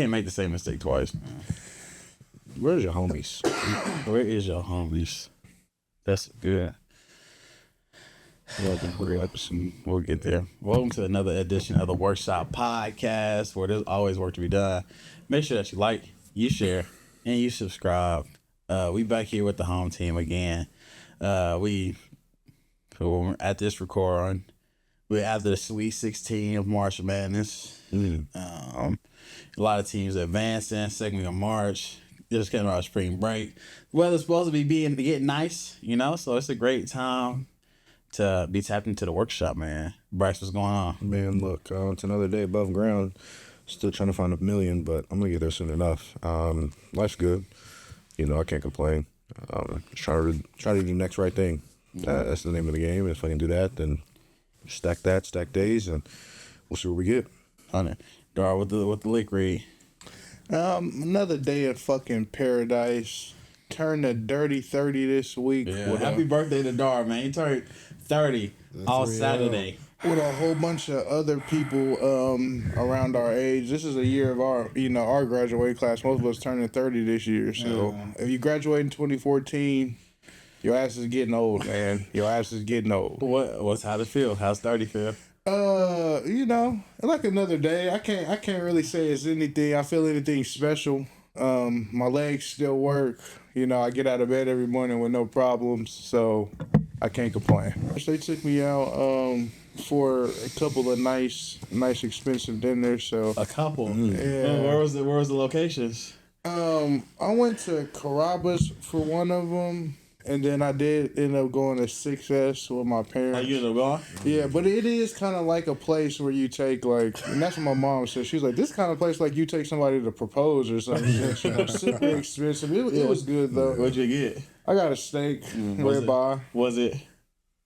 can't make the same mistake twice. Where's your homies? Where is your homies? That's good. We'll get there. Welcome to another edition of the Workshop Podcast, where there's always work to be done. Make sure that you like, you share, and you subscribe. We back here with the home team again. We're at this recording. We're after the Sweet 16 of March Madness. A lot of teams advancing. Second week of March. Just getting our spring break. The weather's supposed to be getting nice, so it's a great time to be tapped into the workshop, man. Bryce, what's going on? Man, look, it's another day above ground. Still trying to find $1 million, but I'm gonna get there soon enough. Life's good. I can't complain. Try to do the next right thing. That's the name of the game. If I can do that, then stack days, and we'll see what we get. Dar, what the lick read? Another day of fucking paradise. Turned a dirty 30 this week. Yeah, happy birthday to Dar, man. He turned 30 on Saturday. With a whole bunch of other people around our age. This is a year of our graduating class. Most of us turning 30 this year. So if you graduate in 2014, your ass is getting old, man. Your ass is getting old. How's it feel? How's 30 feel? Like another day. I can't really say it's anything. I feel anything special. My legs still work. I get out of bed every morning with no problems, so I can't complain. They took me out for a couple of nice expensive dinners. So a couple. Yeah. Where was the locations? I went to Carrabba's for one of them. And then I did end up going to 6S with my parents. You ended up going? Yeah, but it is kind of like a place where you take, and that's what my mom said. She was like, this kind of place like you take somebody to propose or something. Super expensive. It was good, though. What'd you get? I got a steak, ribeye. Was it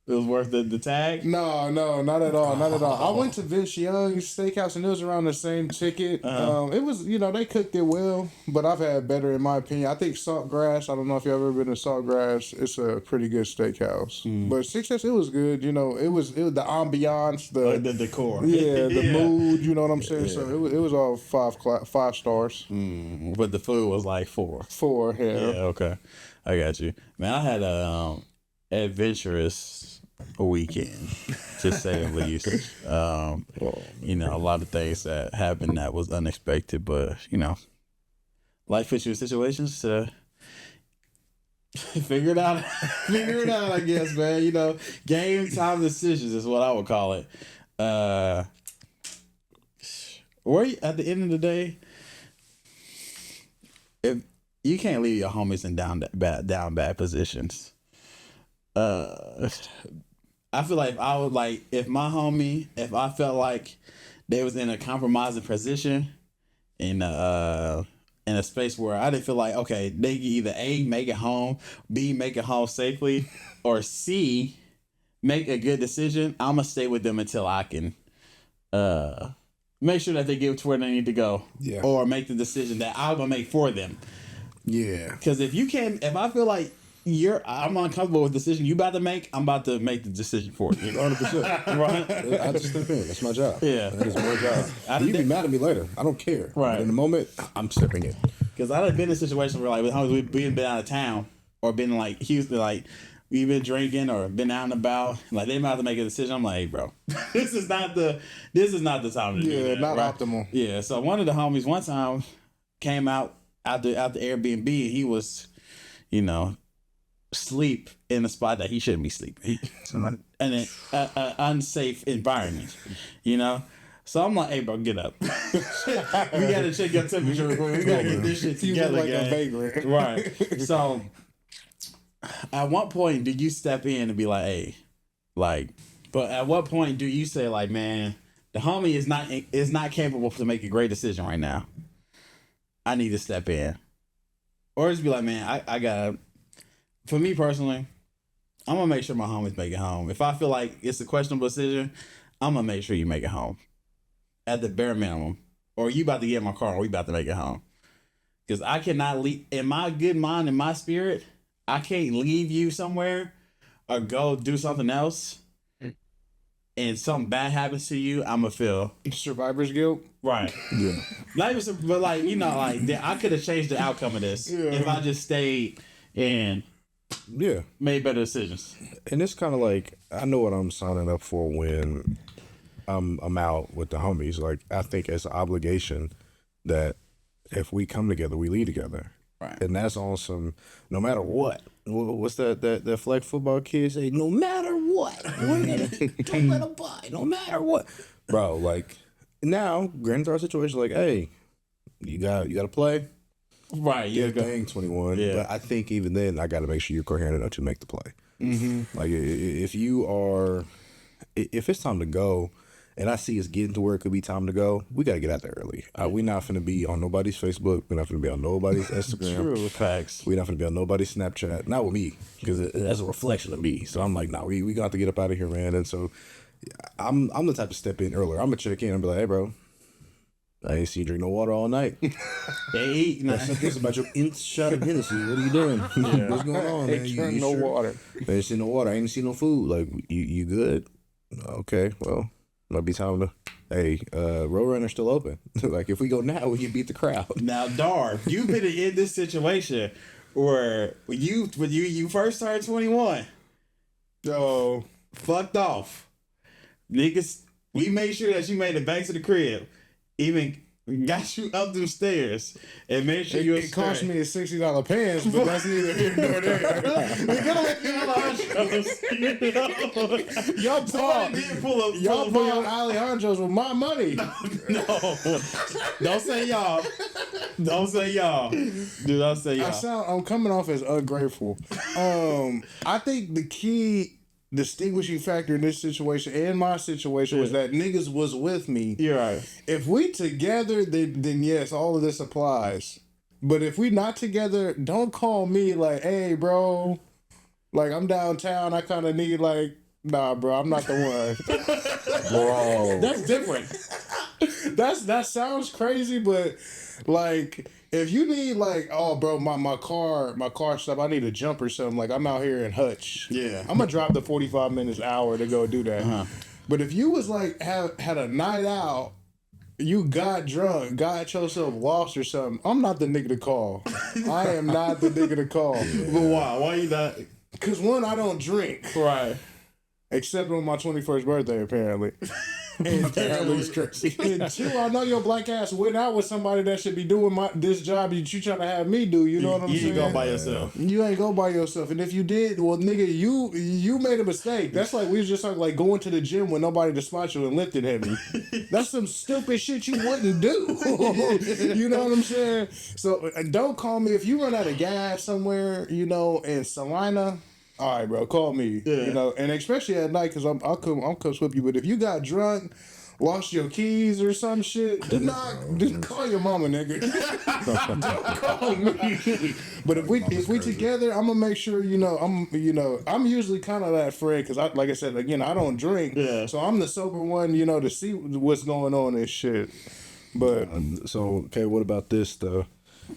was worth the tag? No, not at all. Not at all. I went to Vince Young's Steakhouse, and it was around the same ticket. It was, they cooked it well, but I've had better, in my opinion. I think Saltgrass, I don't know if you've ever been to Saltgrass. It's a pretty good steakhouse. But Success, it was good. It was the ambiance, the decor. Yeah, the mood, you know what I'm saying? Yeah. So it was all five stars. But the food was like 4. 4, yeah. Yeah, okay. I got you. Man, I had a adventurous weekend, to say the least. A lot of things that happened that was unexpected, but life puts you in situations to figure it out. I guess, man. Game time decisions is what I would call it. Where at the end of the day, if you can't leave your homies in down bad positions. I feel like if I felt like they was in a compromising position in a space where I didn't feel like, okay, they can either A, make it home, B, make it home safely, or C, make a good decision, I'm going to stay with them until I can make sure that they get to where they need to go. Yeah. Or make the decision that I'm going to make for them. Yeah. Because if I feel like I'm uncomfortable with the decision you about to make, I'm about to make the decision for you. 100%. Right? I just step in. That's my job. Yeah. That is my job. You be mad at me later. I don't care. Right. But in the moment, I'm stepping in. Because I've been in a situation where we've been out of town or been like Houston, we've been drinking or been out and about. They might have to make a decision. I'm like, hey, bro, this is not the time to do that. Yeah, not right? optimal. Yeah. So one of the homies one time came out the Airbnb and he was, sleep in a spot that he shouldn't be sleeping, and an unsafe environment, So I'm like, hey, bro, get up. We gotta check your temperature. We gotta get this shit together. You look like a vagrant, right? So, at what point do you step in and be like, hey, But at what point do you say, man, the homie is not capable to make a great decision right now. I need to step in, or just be like, man, I gotta. For me personally, I'm gonna make sure my homies make it home. If I feel like it's a questionable decision, I'm gonna make sure you make it home. At the bare minimum. Or you about to get in my car and we about to make it home. Because I cannot leave, in my good mind, in my spirit, I can't leave you somewhere or go do something else and something bad happens to you, I'ma feel Survivor's guilt. right. Yeah. Not even, but like like I could have changed the outcome of this if I just stayed and Yeah. made better decisions. And it's kind of like, I know what I'm signing up for when I'm out with the homies. Like, I think it's an obligation that if we come together, we lead together. Right. And that's awesome. No matter what. What's that flag football kid say? No matter what. We're gonna don't let them buy. No matter what. Bro, like, now, granted our situation, like, hey, you got to play. Right. Yeah, Yeah. dang, 21. Yeah. But I think even then, I got to make sure you're coherent enough to make the play. Mm-hmm. Like, if you are, if it's time to go, and I see it's getting to where it could be time to go, we got to get out there early. We're not finna be on nobody's Facebook. We're not finna be on nobody's Instagram. True facts. We're not finna be on nobody's Snapchat. Not with me, because that's a reflection of me. So I'm like, nah, we got to get up out of here, man. And so I'm the type to step in earlier. I'm gonna check in and be like, hey, bro, I ain't seen you drink no water all night. They eat. This about your nth shot of Hennessy. What are you doing? What's going on, man? They turn no sure? water. I ain't seen no water. I ain't seen no food. Like, you good? Okay, well, might be time to. Hey, Roadrunner's still open. Like, if we go now, we can beat the crowd. Now, Darv, you've been in this situation where when you first turned 21, So fucked off. Niggas, we made sure that you made it back to the crib. Even got you up them stairs and made sure you it cost me a $60 pants, but that's neither here nor there. Y'all pull out Alejandro's with my money. No. Don't say y'all. Don't say y'all. Do not say y'all. I'm coming off as ungrateful. I think the key distinguishing factor in this situation and my situation was that niggas was with me. You're right. If we together, then yes, all of this applies. But if we not together, don't call me like, hey, bro, like, I'm downtown. I kind of need, like, nah, bro, I'm not the one. Bro. That's different. That sounds crazy, but like, if you need, like, oh, bro, my car stuff, I need a jump or something. Like, I'm out here in Hutch. Yeah. I'm gonna drop the 45 minutes hour to go do that. Uh-huh. But if you was like had a night out, you got drunk, got yourself lost or something, I'm not the nigga to call. I am not the nigga to call. But why? Why you not? Cause one, I don't drink. Right. Except on my 21st birthday, apparently. And two, I know your black ass went out with somebody that should be doing this job that you trying to have me do. You know what I'm saying? You go by yourself. You ain't go by yourself. And if you did, well, nigga, you made a mistake. That's like we was just talking, like, going to the gym with nobody to spot you and lifted heavy. That's some stupid shit you wouldn't do. You know what I'm saying? So don't call me if you run out of gas somewhere, you know, in Salina. All right, bro, call me. Yeah. You know, and especially at night, because I'll come swip you. But if you got drunk, lost your keys or some shit, just call your mama, nigga. Don't call me. But if we together, I'm gonna make sure, I'm usually kind of that friend, because like I said again, I don't drink. Yeah. So I'm the sober one, to see what's going on and shit. But So, okay, what about this, though?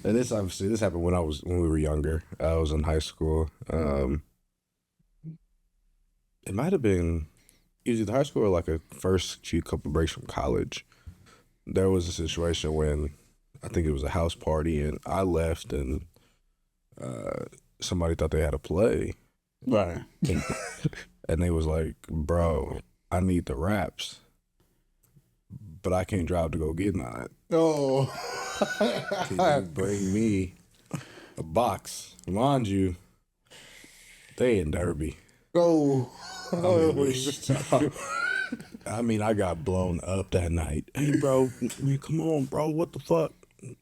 And this happened when we were younger. I was in high school. It might have been either high school or like a first few couple breaks from college. There was a situation when I think it was a house party and I left and somebody thought they had a play. Right. And they was like, bro, I need the wraps, but I can't drive to go get mine. oh, Can you bring me a box? Mind you, they in Derby. oh. I mean, I got blown up that night. Hey, bro, come on, bro. What the fuck?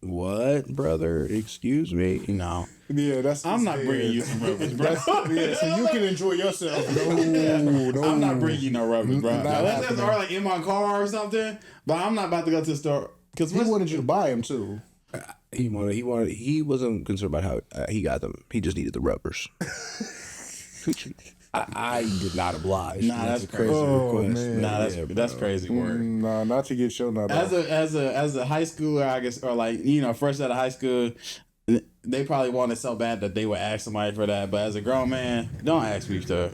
What, brother? Excuse me. No. Yeah, I'm not bringing you some rubbers, bro. Yeah, so you can enjoy yourself. No. I'm not bringing you no rubbers, bro. Not Now, unless happening. that's like in my car or something, but I'm not about to go to the store. Because He wanted you to buy him too. He wasn't concerned about how he got them. He just needed the rubbers. I did not oblige. Nah, that's a crazy crazy. Oh, request. man. Nah, Yeah, that's crazy work. Nah, not to get shown up. As a high schooler, I guess, or like, fresh out of high school, they probably want it so bad that they would ask somebody for that. But as a grown man, don't ask me to.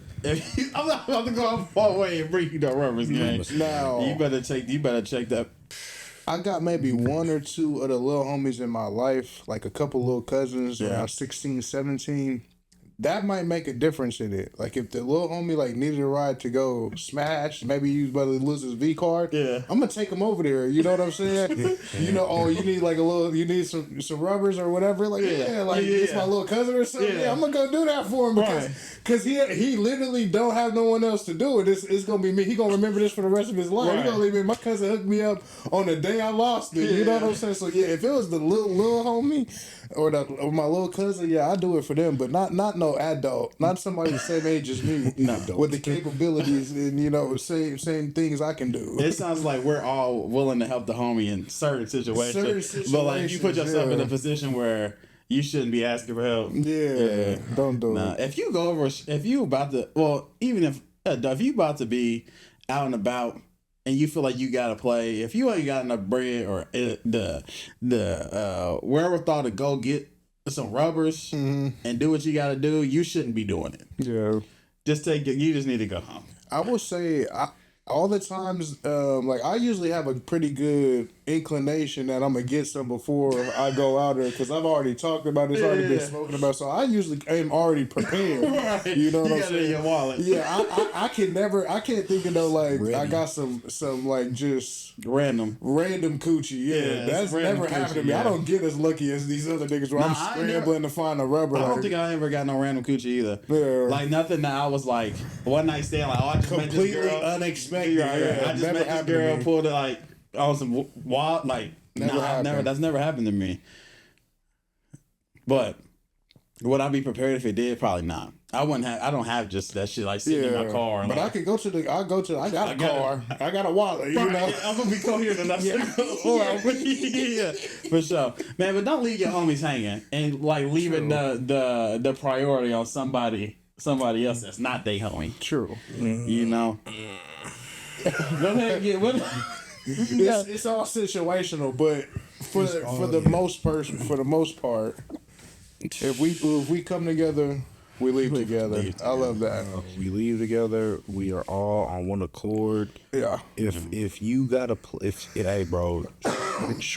I'm not about to go out far away and bring you the rubbers, gang. No. You better check that. I got maybe one or two of the little homies in my life, like a couple little cousins around 16, 17. That might make a difference in it. Like if the little homie like needed a ride to go smash, maybe he was about to lose his V card. Yeah. I'm gonna take him over there. You know what I'm saying? You know, oh, you need like you need some rubbers or whatever. Like it's my little cousin or something. Yeah, I'm gonna go do that for him because he literally don't have no one else to do it. It's gonna be me. He gonna remember this for the rest of his life. Right. He gonna leave me. My cousin hooked me up on the day I lost it. You know what I'm saying? So yeah, if it was the little homie or my little cousin, yeah, I do it for them, but not no adult, not somebody the same age as me, with the capabilities and same things I can do. It sounds like we're all willing to help the homie in certain situations, but like you put yourself in a position where you shouldn't be asking for help. Yeah, don't do it. If you go over, if you about to, well, even if you about to be out and about and you feel like you gotta play, if you ain't got enough bread or the wherewithal to go get some rubbers and do what you gotta do, you shouldn't be doing it. Yeah, you just need to go home. I will say, all the times, like I usually have a pretty good inclination that I'm gonna get some before I go out there because I've already talked about it, it's already been spoken about. So I usually am already prepared. Right. You know what I'm saying? In your wallet. Yeah, I can't think of no like ready. I got some like just random coochie. Yeah, that's never happened to me. I don't get as lucky as these other niggas where I'm scrambling to find a rubber. I don't think I ever got no random coochie either. Yeah. Like nothing that I was like one night stand like, oh, I just completely met this girl. unexpected. Yeah, I just met this girl, pulled it like on some wild like that's never happened to me. But would I be prepared if it did? Probably not. I don't have just that shit like sitting in my car. But like, I got a car. I got a wallet. You know, I'm gonna be coherent enough. Yeah, for sure, man. But don't leave your homies hanging and like leaving the priority on somebody else that's not they homie. True. You know. Go ahead, it's all situational, but for the most part, if we come together, we leave together. I love that. We leave together. We are all on one accord. Yeah. If you gotta hey bro,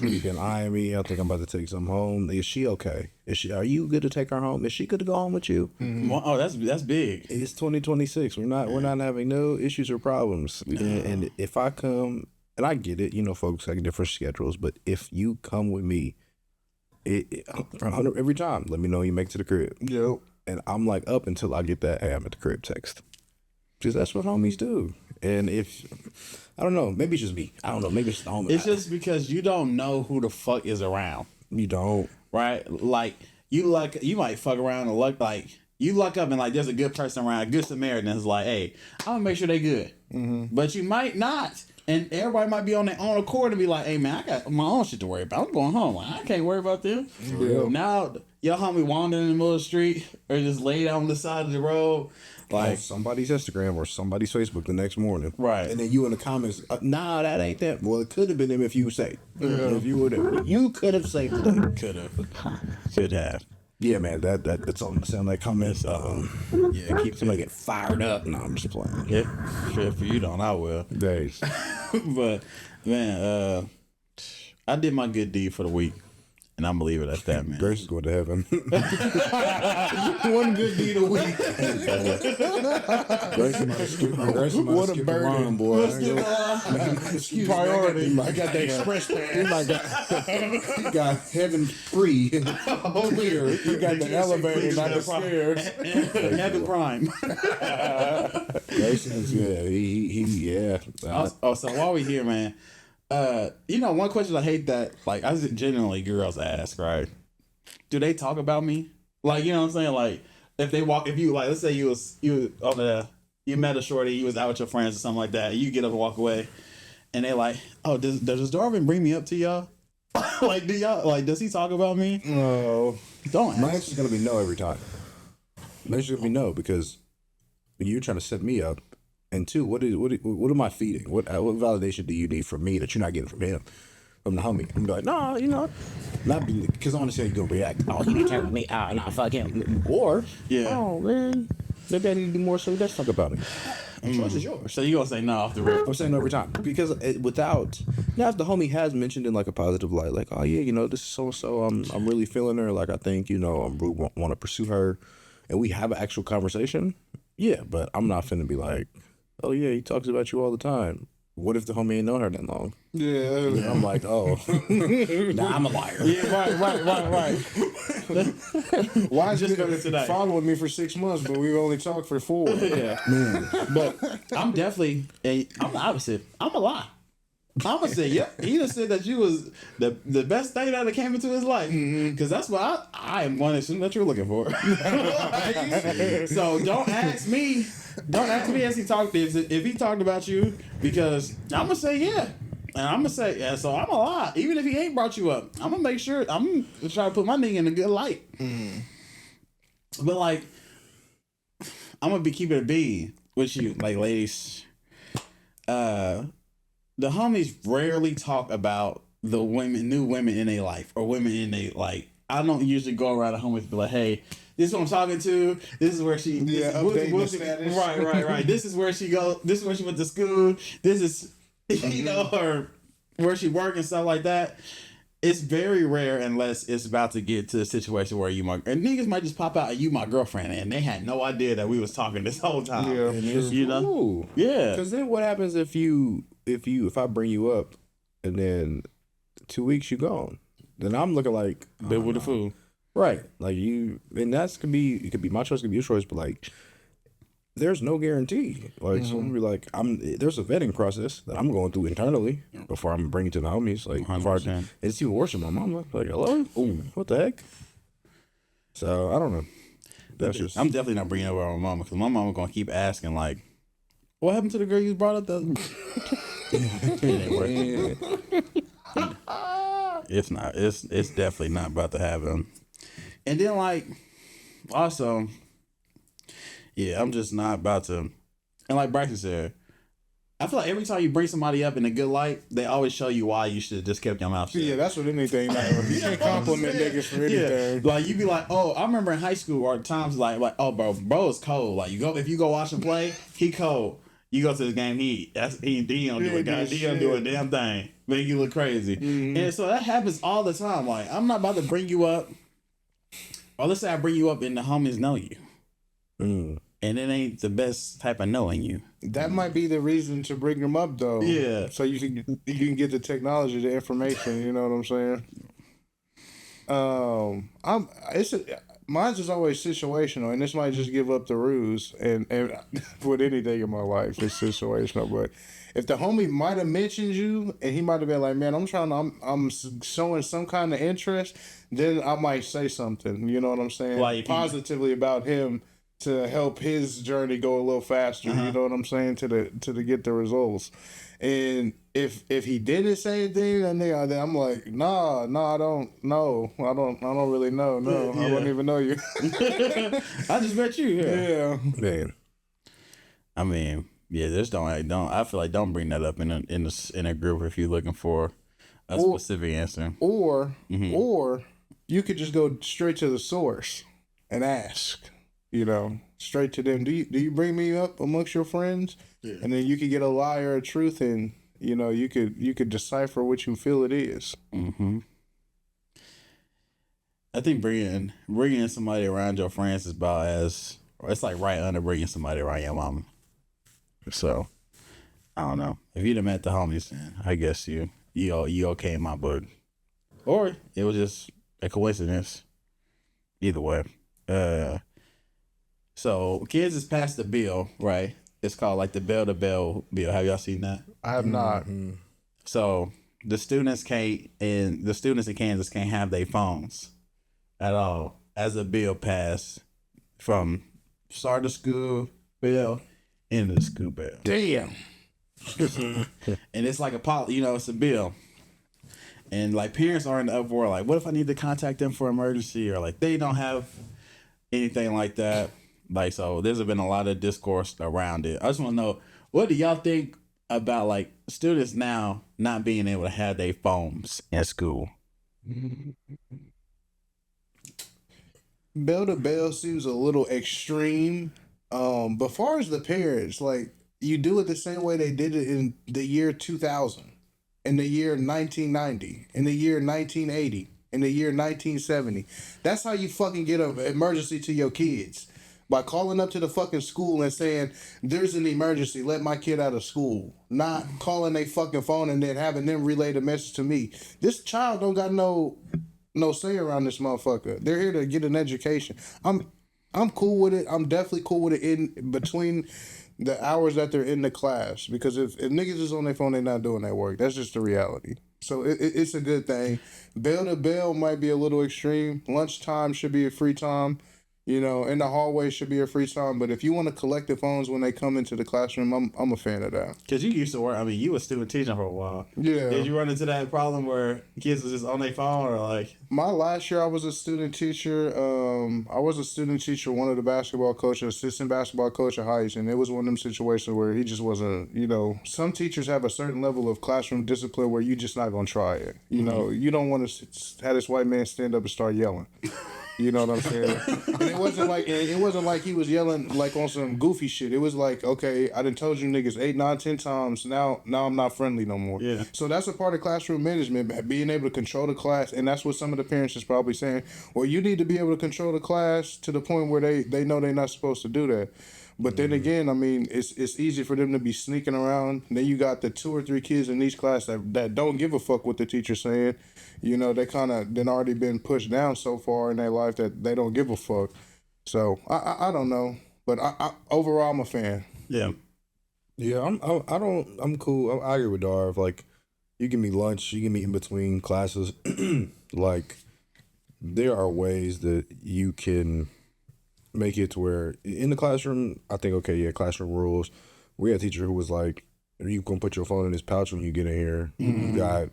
you can eye me. I think I'm about to take some home. Is she okay? Are you good to take her home? Is she good to go home with you? Mm-hmm. Oh, that's big. It's 2026. We're not having no issues or problems. No. And if I come, and I get it, folks have different schedules, but if you come with me, every time, let me know you make it to the crib. Yep. And I'm like up until I get that, hey, I'm at the crib text. Because that's what homies do. And I don't know, maybe it's just me. I don't know, maybe it's the homie. It's just because you don't know who the fuck is around. You don't. Right? Like, you might fuck around and look like, you luck up and like there's a good person around, a good Samaritan is like, hey, I'm gonna make sure they good. Mm-hmm. But you might not. And everybody might be on their own accord and be like, hey man, I got my own shit to worry about. I'm going home. Like, I can't worry about them. Yeah. Now, your homie wandering in the middle of the street or just laid on the side of the road. Like on somebody's Instagram or somebody's Facebook the next morning. Right. And then you in the comments, nah, that ain't that. Well, it could have been him if you say. Yeah. If you were there. You could have saved it. Could have. Yeah, man, that's all the sound like comments. Yeah, keep somebody get fired up. No, I'm just playing. Yeah, if you don't, I will. Days. But man, I did my good deed for the week, and I'm gonna leave it at that, man. Grace is going to heaven. One good deed a week. Grace what a burden, boy. Priority. I got the express pass. You got heaven free. Clear. You got the elevator, not the stairs. Heaven Prime. Grace is yeah. So while we here, man. One question I hate that, like, I genuinely girls ask, right? Do they talk about me? Like, you know what I'm saying? Like, if you like, let's say you met a shorty, you was out with your friends or something like that, and you get up and walk away, and they like, oh, does Darvin bring me up to y'all? Like, does he talk about me? No. Don't ask. My answer's gonna be no every time. My answer's gonna be no, because you're trying to set me up. And two, what am I feeding? What validation do you need from me that you're not getting from him? I'm the homie. I'm like, nah, you know, not because I want to see how you gonna react. Oh, you can tell me, nah, fuck him. Or, Yeah. oh man, maybe I need to be more so. Let's talk about it. The choice is yours. So you gonna say no off the rip? I'm saying no every time because without now, if the homie has mentioned in like a positive light, like, oh yeah, you know, this is so and so. I'm really feeling her. Like I think you know, I'm really want to pursue her, and we have an actual conversation. Yeah, but I'm not finna be like, oh yeah, he talks about you all the time. What if the homie ain't known her that long? Yeah. I'm like, oh, nah, I'm a liar. Yeah, right. Why is Just you go to today. following me for 6 months, but we only talked for 4? Yeah. But I'm definitely I'm the opposite. I'm a lie. I'm gonna say, yep. He just said that you was the best thing that came into his life, because that's what I am one that you're looking for. So don't ask me. Don't ask me as he talked if he talked about you, because I'm gonna say yeah, and I'm gonna say yeah. So I'm a lie, even if he ain't brought you up. I'm gonna make sure I'm gonna try to put my nigga in a good light. But like, I'm gonna be keeping it B with you, like ladies. The homies rarely talk about the new women in their life, or women in their like. I don't usually go around the homies and be like, hey, this is who I'm talking to. This is where she. Updating the status. Right. This is where she go. This is where she went to school. This is, you know, or where she work and stuff like that. It's very rare unless it's about to get to a situation where and niggas might just pop out and you my girlfriend, and they had no idea that we was talking this whole time. Yeah, you know. Ooh. Yeah. Because then what happens if I bring you up, and then 2 weeks you gone? Then I'm looking like Bit with the fool. right, like you, and it could be my choice, could be your choice, but like, there's no guarantee. Like, so be like, there's a vetting process that I'm going through internally before I'm bringing it to the homies. Like, before it's even worse than my mom. Like, hello, what the heck? So I don't know. That's just I'm definitely not bringing it over my mama, because my mama gonna keep asking like, what happened to the girl you brought up? It's not. It's definitely not about to happen. And then like, also, yeah, I'm just not about to. And like Bryson said, I feel like every time you bring somebody up in a good light, they always show you why you should have just kept your mouth shut. Yeah, that's what anything matters. You can't compliment niggas for anything. Yeah. Like you be like, oh, I remember in high school or times like, oh, bro is cold. Like if you go watch him play, he cold. You go to the game, he don't do it. He don't do a damn thing. Make you look crazy. And so that happens all the time. Like, I'm not about to bring you up. Or let's say I bring you up and the homies know you. And it ain't the best type of knowing you. That might be the reason to bring them up, though. Yeah. So you can get the technology, the information. You know what I'm saying? Mine's is always situational, and this might just give up the ruse. And with anything in my life, it's situational. But if the homie might have mentioned you, and he might have been like, "Man, I'm showing some kind of interest," then I might say something. You know what I'm saying? Like positively about him to help his journey go a little faster. You know what I'm saying? To get the results. And if he didn't say anything, then I'm like, nah, I don't know. I don't really know. No, I wouldn't even know you. I just met you. Yeah. man. I mean, yeah, I feel like don't bring that up in a group if you're looking for a specific answer. Or you could just go straight to the source and ask. You know, straight to them. Do you bring me up amongst your friends? Yeah. And then you could get a lie or a truth, and you know you could decipher what you feel it is. I think bringing somebody around your friends is about it's like right under bringing somebody around your mama. So I don't know, if you'd have met the homies, I guess you okay in my book, or it was just a coincidence. Either way, so kids has passed the bill, right? It's called like the bell to bell bill. Have y'all seen that? I have not. So the students in Kansas can't have their phones at all as a bill passed from start of school bell into the school bell. Damn. And it's like it's a bill. And like parents are in the uproar, like, what if I need to contact them for emergency, or like they don't have anything like that. Like, so there's been a lot of discourse around it. I just want to know, what do y'all think about like students now not being able to have their phones at school? Bell to bell seems a little extreme. But far as the parents, like you do it the same way they did it in the year 2000, in the year 1990, in the year 1980, in the year 1970. That's how you fucking get an emergency to your kids. By calling up to the fucking school and saying, there's an emergency, let my kid out of school. Not calling a fucking phone and then having them relay the message to me. This child don't got no say around this motherfucker. They're here to get an education. I'm cool with it. I'm definitely cool with it in between the hours that they're in the class. Because if niggas is on their phone, they're not doing their work. That's just the reality. So it's a good thing. Bell to bell might be a little extreme. Lunchtime should be a free time. You know, in the hallway should be a free time. But if you want to collect the phones when they come into the classroom, I'm a fan of that. Because you used to work, I mean, you were student teaching for a while. Yeah. Did you run into that problem where kids was just on their phone or like? My last year, I was a student teacher. I was a student teacher, one of the basketball coaches, assistant basketball coach at Heights, and it was one of them situations where he just wasn't, you know, some teachers have a certain level of classroom discipline where you just not going to try it. You know, you don't want to have this white man stand up and start yelling. You know what I'm saying? And it wasn't like he was yelling like on some goofy shit. It was like, okay, I done told you niggas 8, 9, 10 times. Now I'm not friendly no more. Yeah. So that's a part of classroom management, being able to control the class, and that's what some of the parents is probably saying. Well, you need to be able to control the class to the point where they know they're not supposed to do that. But then again, I mean, it's easy for them to be sneaking around. Then you got the 2 or 3 kids in each class that don't give a fuck what the teacher's saying. You know, they kind of then already been pushed down so far in their life that they don't give a fuck. So I don't know, but I overall I'm a fan. Yeah. Yeah, I'm cool. I agree with Darv. Like, you give me lunch, you give me in between classes. Like, there are ways that you can make it to where in the classroom, I think, okay, yeah, classroom rules. We had a teacher who was like, you gonna put your phone in this pouch when you get in here. You got,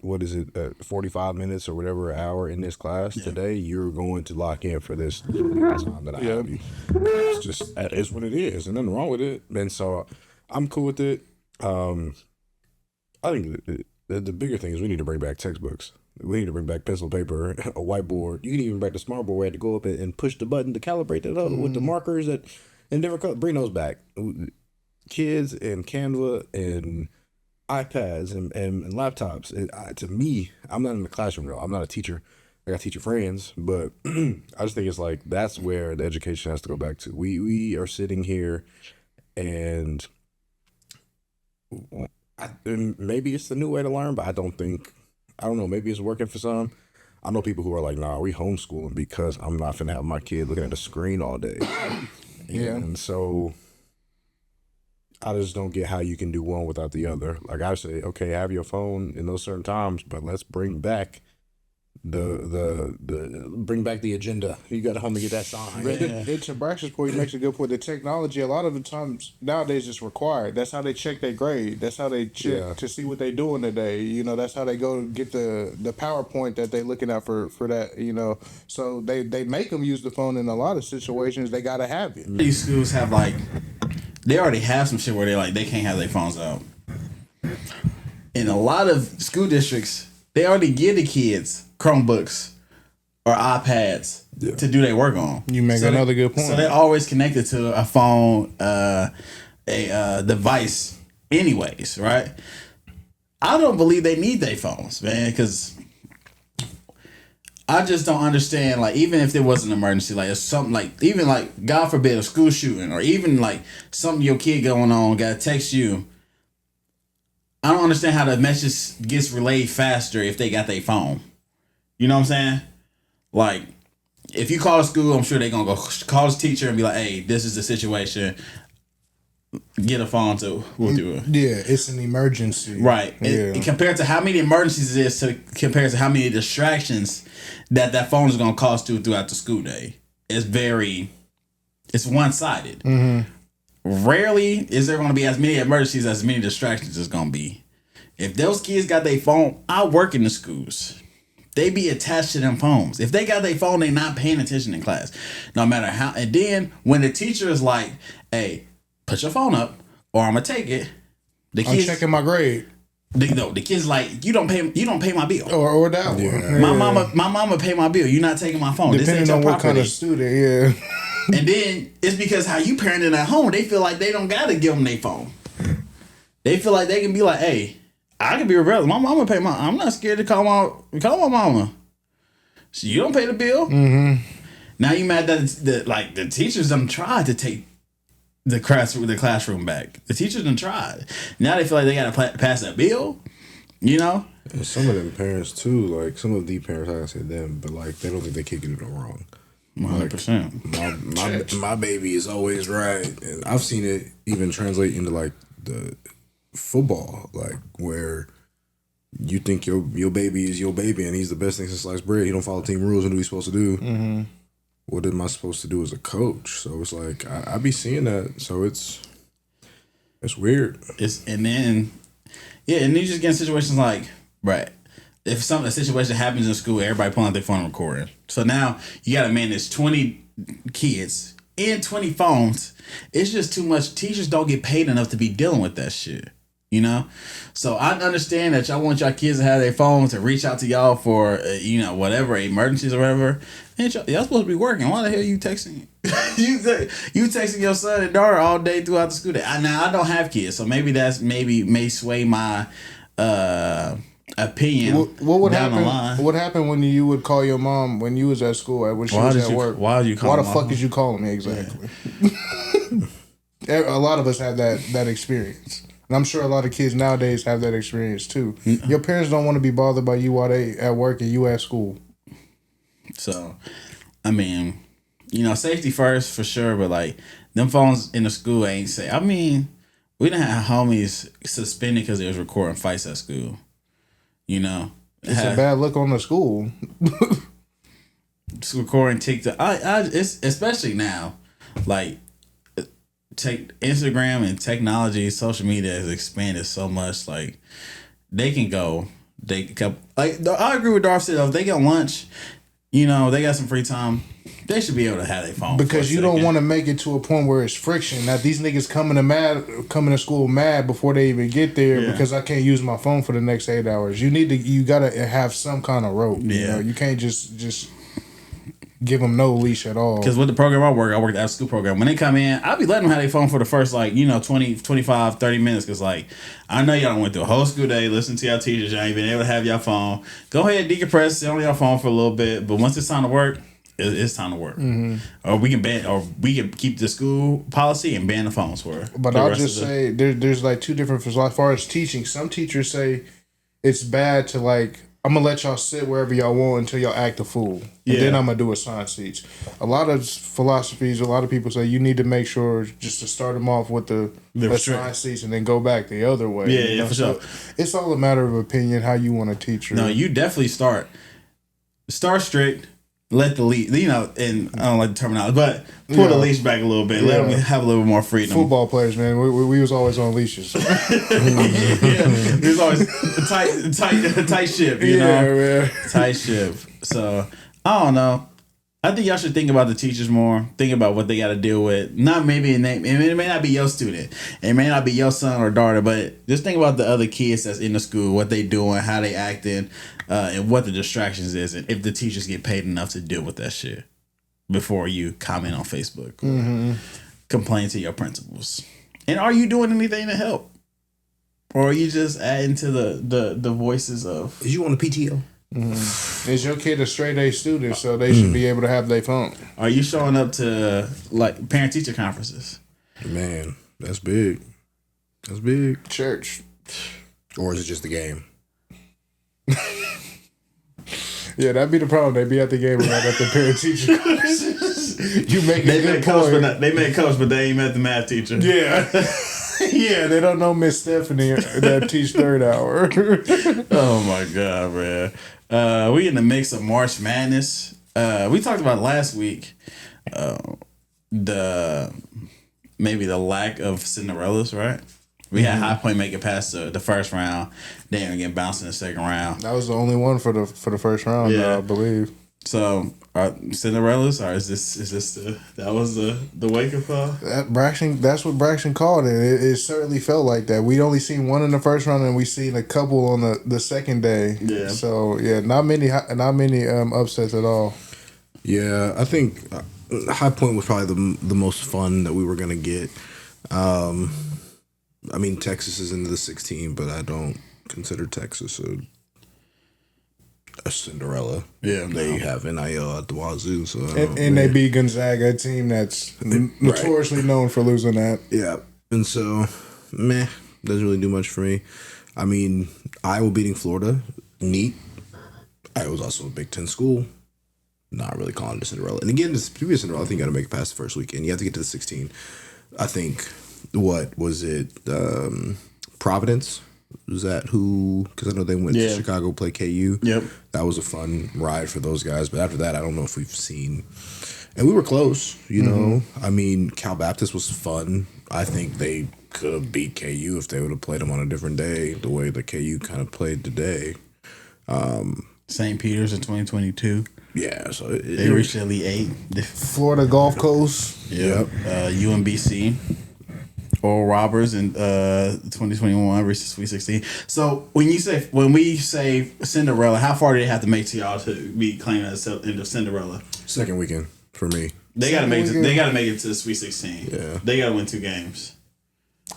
45 minutes or whatever, an hour in this class. Today, you're going to lock in for this time that I have you. It's just, it's what it is. And nothing wrong with it. And so I'm cool with it. I think the bigger thing is we need to bring back textbooks. We need to bring back pencil, paper, a whiteboard. You can even bring back the smart board where I had to go up and push the button to calibrate it up with the markers and never bring those back. Kids and Canva and iPads and laptops. To me, I'm not in the classroom though. I'm not a teacher. I got teacher friends, but I just think it's like that's where the education has to go back to. We are sitting here, and maybe it's the new way to learn, but I don't know. Maybe it's working for some. I know people who are like, nah, we homeschooling because I'm not finna have my kid looking at a screen all day. Yeah. And so I just don't get how you can do one without the other. Like I say, okay, have your phone in those certain times, but let's bring back bring back the agenda. You got to help me get that sign. It's a Braxton's point. He makes a good point. The technology, a lot of the times nowadays, is required. That's how they check their grade. That's how they check to see what they doing today. You know, that's how they go get the PowerPoint that they looking at for that. You know, so they make them use the phone in a lot of situations. They got to have it. These schools have like, they already have some shit where they can't have their phones out. In a lot of school districts, they already give the kids Chromebooks or iPads to do their work on. You make another good point. So they're always connected to a phone, a device anyways, right? I don't believe they need their phones, man, because I just don't understand, like, even if there was an emergency, like, something like, even like, God forbid, a school shooting, or even like something your kid going on, got to text you. I don't understand how the message gets relayed faster if they got their phone. You know what I'm saying? Like, if you call a school, I'm sure they're going to go call the teacher and be like, hey, this is the situation. Get a phone to we'll do it. Yeah, it's an emergency. Right. Yeah. And compared to how many emergencies it is compared to how many distractions that phone is going to cause throughout the school day, it's one-sided. Mm-hmm. Rarely is there going to be as many emergencies as many distractions is going to be. If those kids got their phone, I work in the schools. They be attached to them phones. If they got their phone, they not paying attention in class. No matter how. And then when the teacher is like, hey, put your phone up or I'm going to take it, The I'm kids checking my grade. the kids like you don't pay my bill. Or that one. Yeah. My mama pay my bill. You're not taking my phone. This ain't Depending your on what property. kind of student, yeah. And then it's because how you parenting at home, they feel like they don't gotta give them their phone. They feel like they can be like, hey, I can be rebellious. My mama pay my. I'm not scared to call my mama. So you don't pay the bill. Mm-hmm. Now you mad that the teachers done tried to take the classroom back. The teachers done tried. Now they feel like they gotta pass that bill. You know. And some of them parents too, like some of the parents, like I said them, but like they don't think they can get it all wrong. 100%. My baby is always right, and I've seen it even translate into like the football, like where you think your baby is your baby and he's the best thing since sliced bread. He don't follow team rules. What are we supposed to do? Mm-hmm. What am I supposed to do as a coach? So it's like I be seeing that. So it's weird. And then you just get in situations like, right, if a situation happens in school, everybody pulling out their phone and recording. So now you got to manage 20 kids and 20 phones. It's just too much. Teachers don't get paid enough to be dealing with that shit. You know? So I understand that y'all want y'all kids to have their phones to reach out to y'all for, whatever, emergencies or whatever. And y'all supposed to be working. Why the hell are you texting? you texting your son and daughter all day throughout the school day. Now, I don't have kids, so maybe may sway my opinion What would down happen? the line. What happened when you would call your mom when you was at school when she was at work? Why did you call Why my the mom? fuck is you calling me exactly? A lot of us have that experience. And I'm sure a lot of kids nowadays have that experience too. Your parents don't want to be bothered by you while they at work and you at school. So, I mean, safety first for sure, but like them phones in the school ain't safe. I mean, we done had homies suspended because they was recording fights at school. It's a bad look on the school. Just recording TikTok. It's especially now, like. Take Instagram and technology, social media has expanded so much. Like they can go, like I agree with Darvs. If they get lunch, they got some free time. They should be able to have their phone because you don't want to make it to a point where it's friction. Now these niggas coming to school mad before they even get there because I can't use my phone for the next 8 hours. You gotta have some kind of rope. Yeah, you can't just give them no leash at all. Because with the program I worked at a school program. When they come in, I'll be letting them have their phone for the first 20, 25, 30 minutes. Because I know y'all went through a whole school day, listen to y'all teachers, y'all ain't been able to have your phone. Go ahead, decompress, sit on your phone for a little bit. But once it's time to work, it's time to work. Mm-hmm. Or we can keep the school policy and ban the phones for. But I'll just say there's like two different, as far as teaching. Some teachers say it's bad to I'm gonna let y'all sit wherever y'all want until y'all act a fool. And then I'm gonna do assigned seats. A lot of philosophies, a lot of people say you need to make sure just to start them off with the assigned seats and then go back the other way. Yeah, for sure. It's all a matter of opinion how you want to teach. No, you definitely start strict. Let the leash, and I don't like the terminology, but pull the leash back a little bit. Let them have a little bit more freedom. Football players, man, we was always on leashes. It was always a tight ship, you know? Man. Tight ship. So, I don't know. I think y'all should think about the teachers more. Think about what they got to deal with. Not maybe, it may not be your student. It may not be your son or daughter, but just think about the other kids that's in the school, what they doing, how they acting, and what the distractions is, and if the teachers get paid enough to deal with that shit before you comment on Facebook or complain to your principals. And are you doing anything to help? Or are you just adding to the voices of... Is you on the PTO? Mm-hmm. Is your kid a straight A student, so they should be able to have their phone? Are you showing up to parent-teacher conferences? Man, that's big. That's big. Church. Or is it just the game? Yeah, that'd be the problem. They'd be at the game and not at the parent-teacher conferences. You make a good point. They met coach, but they ain't met the math teacher. Yeah. Yeah, they don't know Miss Stephanie that teach third hour. Oh my God, man. We in the mix of March Madness. We talked about last week the lack of Cinderellas, right? We had High Point make it past the first round. They didn't get bounced in the second round. That was the only one for the first round, I believe. So, are Cinderellas, or is this that was the wake up call? That's what Braxton called it. It certainly felt like that. We'd only seen one in the first round, and we seen a couple on the second day. Yeah. So yeah, not many upsets at all. Yeah, I think High Point was probably the most fun that we were gonna get. I mean, Texas is into the 16, but I don't consider Texas a Cinderella. Yeah, They have NIL at the wazoo, so And they beat Gonzaga, a team that's notoriously known for losing that. yeah. And so, meh, doesn't really do much for me. I mean, Iowa beating Florida, neat. Iowa's also a Big Ten school. Not really calling it a Cinderella. And again, this previous Cinderella, I think you got to make it past the first weekend. You have to get to the 16. I think, what was it? Providence? Was that who? Because I know they went to Chicago play KU. Yep. That was a fun ride for those guys. But after that, I don't know if we've seen. And we were close, you know. I mean, Cal Baptist was fun. I think they could have beat KU if they would have played them on a different day, the way the KU kind of played today. St. Peter's in 2022. Yeah, so They reached the Elite Eight. Florida Gulf Coast. Yep. UMBC. Oral Roberts in 2021 reached the Sweet 16. So when we say Cinderella, how far do they have to make to y'all to be claimed as the Cinderella? second weekend for me. They gotta make it. They gotta make it to the Sweet 16. Yeah. They gotta win 2 games.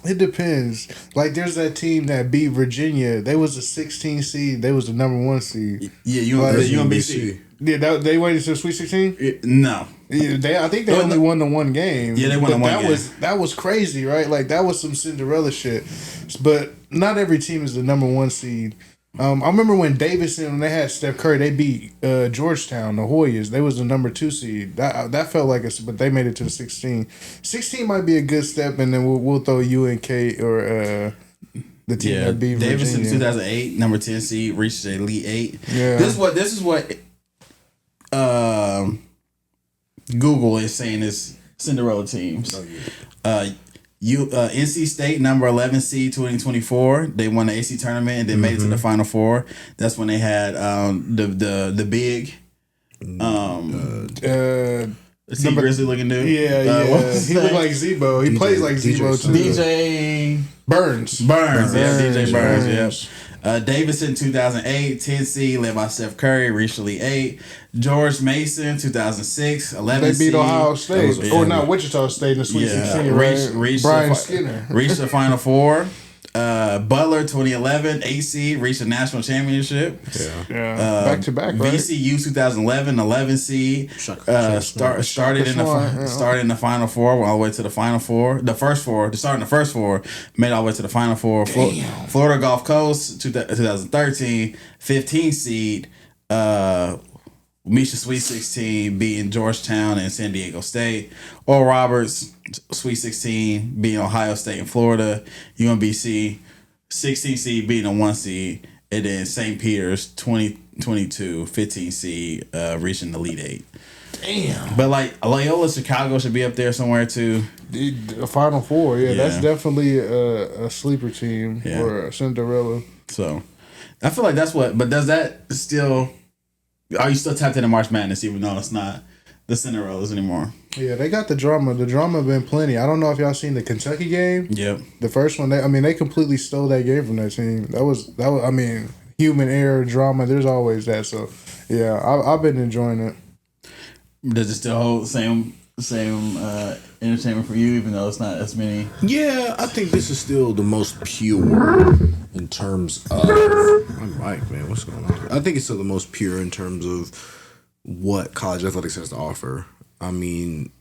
It depends. Like, there's that team that beat Virginia. They was a 16 seed. They was the number 1 seed. Yeah, UMBC. Yeah, they waited to the Sweet 16. No. Yeah, I think they only won the 1 game. Yeah, they won the 1 game. That was crazy, right? Like, that was some Cinderella shit. But not every team is the number 1 seed. I remember when Davidson, when they had Steph Curry, they beat Georgetown, the Hoyas. They was the number 2 seed. That felt like but they made it to the 16. 16 might be a good step, and then we'll throw UNK or the team that beat Virginia. Davidson 2008, number 10 seed, reached the Elite Eight. Yeah. This is what Google is saying is Cinderella teams. NC State, number 11 seed, 2024. They won the AC tournament and then made it to the Final Four. That's when they had the big grizzly looking dude. Yeah. He looked like Zebo. He plays like Zebo too. DJ Burns. Yeah, DJ Burns. Yeah. Davidson 2008, 10 seed, led by Steph Curry, reached Elite 8. George Mason 2006, 11 They beat seed. Ohio State. Or not Wichita State in the Sweet 16, right? Brian Skinner. Reached the Final Four. Butler 2011, 8 seed, reached the national championship. Yeah. Back to back, right? VCU 2011, 11 seed. Started in the Final Four, went all the way to the Final Four. The first four, starting the first four, made all the way to the Final Four. Florida Gulf Coast 2013, 15 seed. Misha Sweet 16 beating Georgetown and San Diego State. Oral Roberts Sweet 16 beating Ohio State and Florida. UMBC 16 seed beating a 1 seed. And then St. Peter's 2022 15 seed reaching the Elite 8. Damn. But like Loyola Chicago should be up there somewhere too. The Final Four, that's definitely a sleeper team or a Cinderella. So I feel like that's what. But does that still? Are you still tapped into March Madness even though it's not the Cinderellas anymore? Yeah, they got the drama. The drama been plenty. I don't know if y'all seen the Kentucky game. Yep. The first one, they completely stole that game from that team. That was. I mean, human error, drama. There's always that. So, yeah, I've been enjoying it. Does it still hold the same entertainment for you, even though it's not as many? Yeah, I think this is still the most pure in terms of my mic, man. What's going on? I think it's still the most pure in terms of what college athletics has to offer. I mean,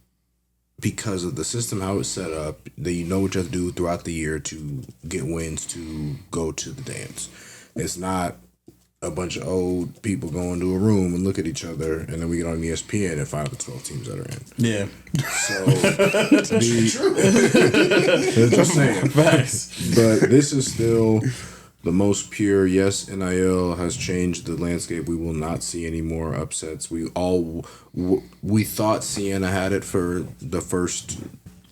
because of the system, how it's set up, that you know what you have to do throughout the year to get wins to go to the dance. It's not a bunch of old people go into a room and look at each other, and then we get on ESPN and find out the 12 teams that are in. Yeah. So, just saying. Facts. But this is still the most pure. Yes, NIL has changed the landscape. We will not see any more upsets. We thought Siena had it for the first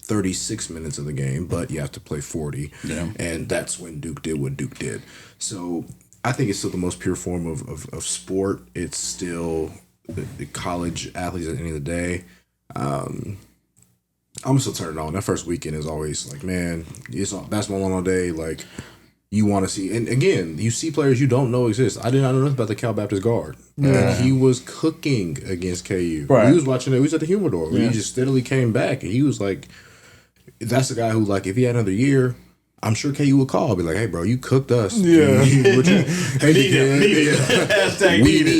36 minutes of the game, but you have to play 40. Yeah. And that's when Duke did what Duke did. So I think it's still the most pure form of sport. It's still the college athletes at the end of the day. I'm still turning it on. That first weekend is always like, man, it's basketball all day. Like, you want to see, and again, you see players you don't know exist. I did not know nothing about the Cal Baptist guard. Yeah. He was cooking against KU. Right. He was watching it. He was at the Humidor. Yeah. He just steadily came back, and he was like, that's the guy who, like, if he had another year, I'm sure KU would call, be like, hey, bro, you cooked us. Yeah. We need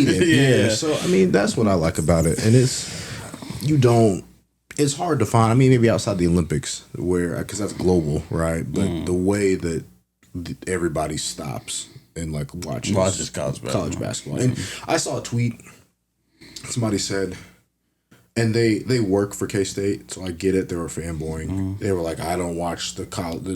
it. Yeah. So, I mean, that's what I like about it. And it's hard to find. I mean, maybe outside the Olympics, because that's global, right? But the way that everybody stops and like watches college basketball. And I saw a tweet. Somebody said, and they work for K-State, so I get it. They were fanboying. They were like, I don't watch the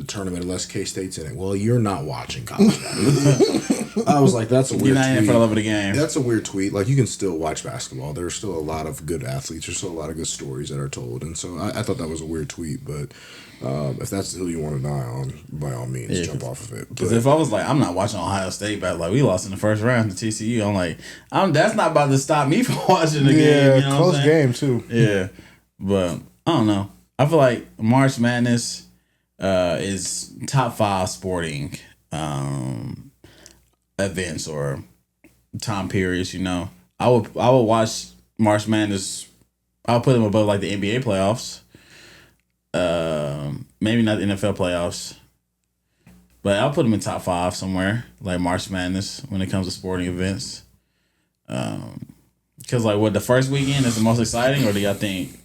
tournament unless K-State's in it. Well, you're not watching college basketball. I was like, that's a weird tweet. You're not in for the love of the game. That's a weird tweet. Like, you can still watch basketball. There's still a lot of good athletes. There's still a lot of good stories that are told. And so I thought that was a weird tweet, but if that's the hill you want to die on, by all means, jump off of it. Because if I was like, I'm not watching Ohio State, but like we lost in the first round to TCU, I'm like, that's not about to stop me from watching the game. You know close game too. Yeah, but I don't know. I feel like March Madness is top 5 sporting events or time periods. You know, I would watch March Madness. I'll put them above like the NBA playoffs. Maybe not the NFL playoffs, but I'll put them in top 5 somewhere, like March Madness when it comes to sporting events. Because like, what, the first weekend is the most exciting, or do y'all think?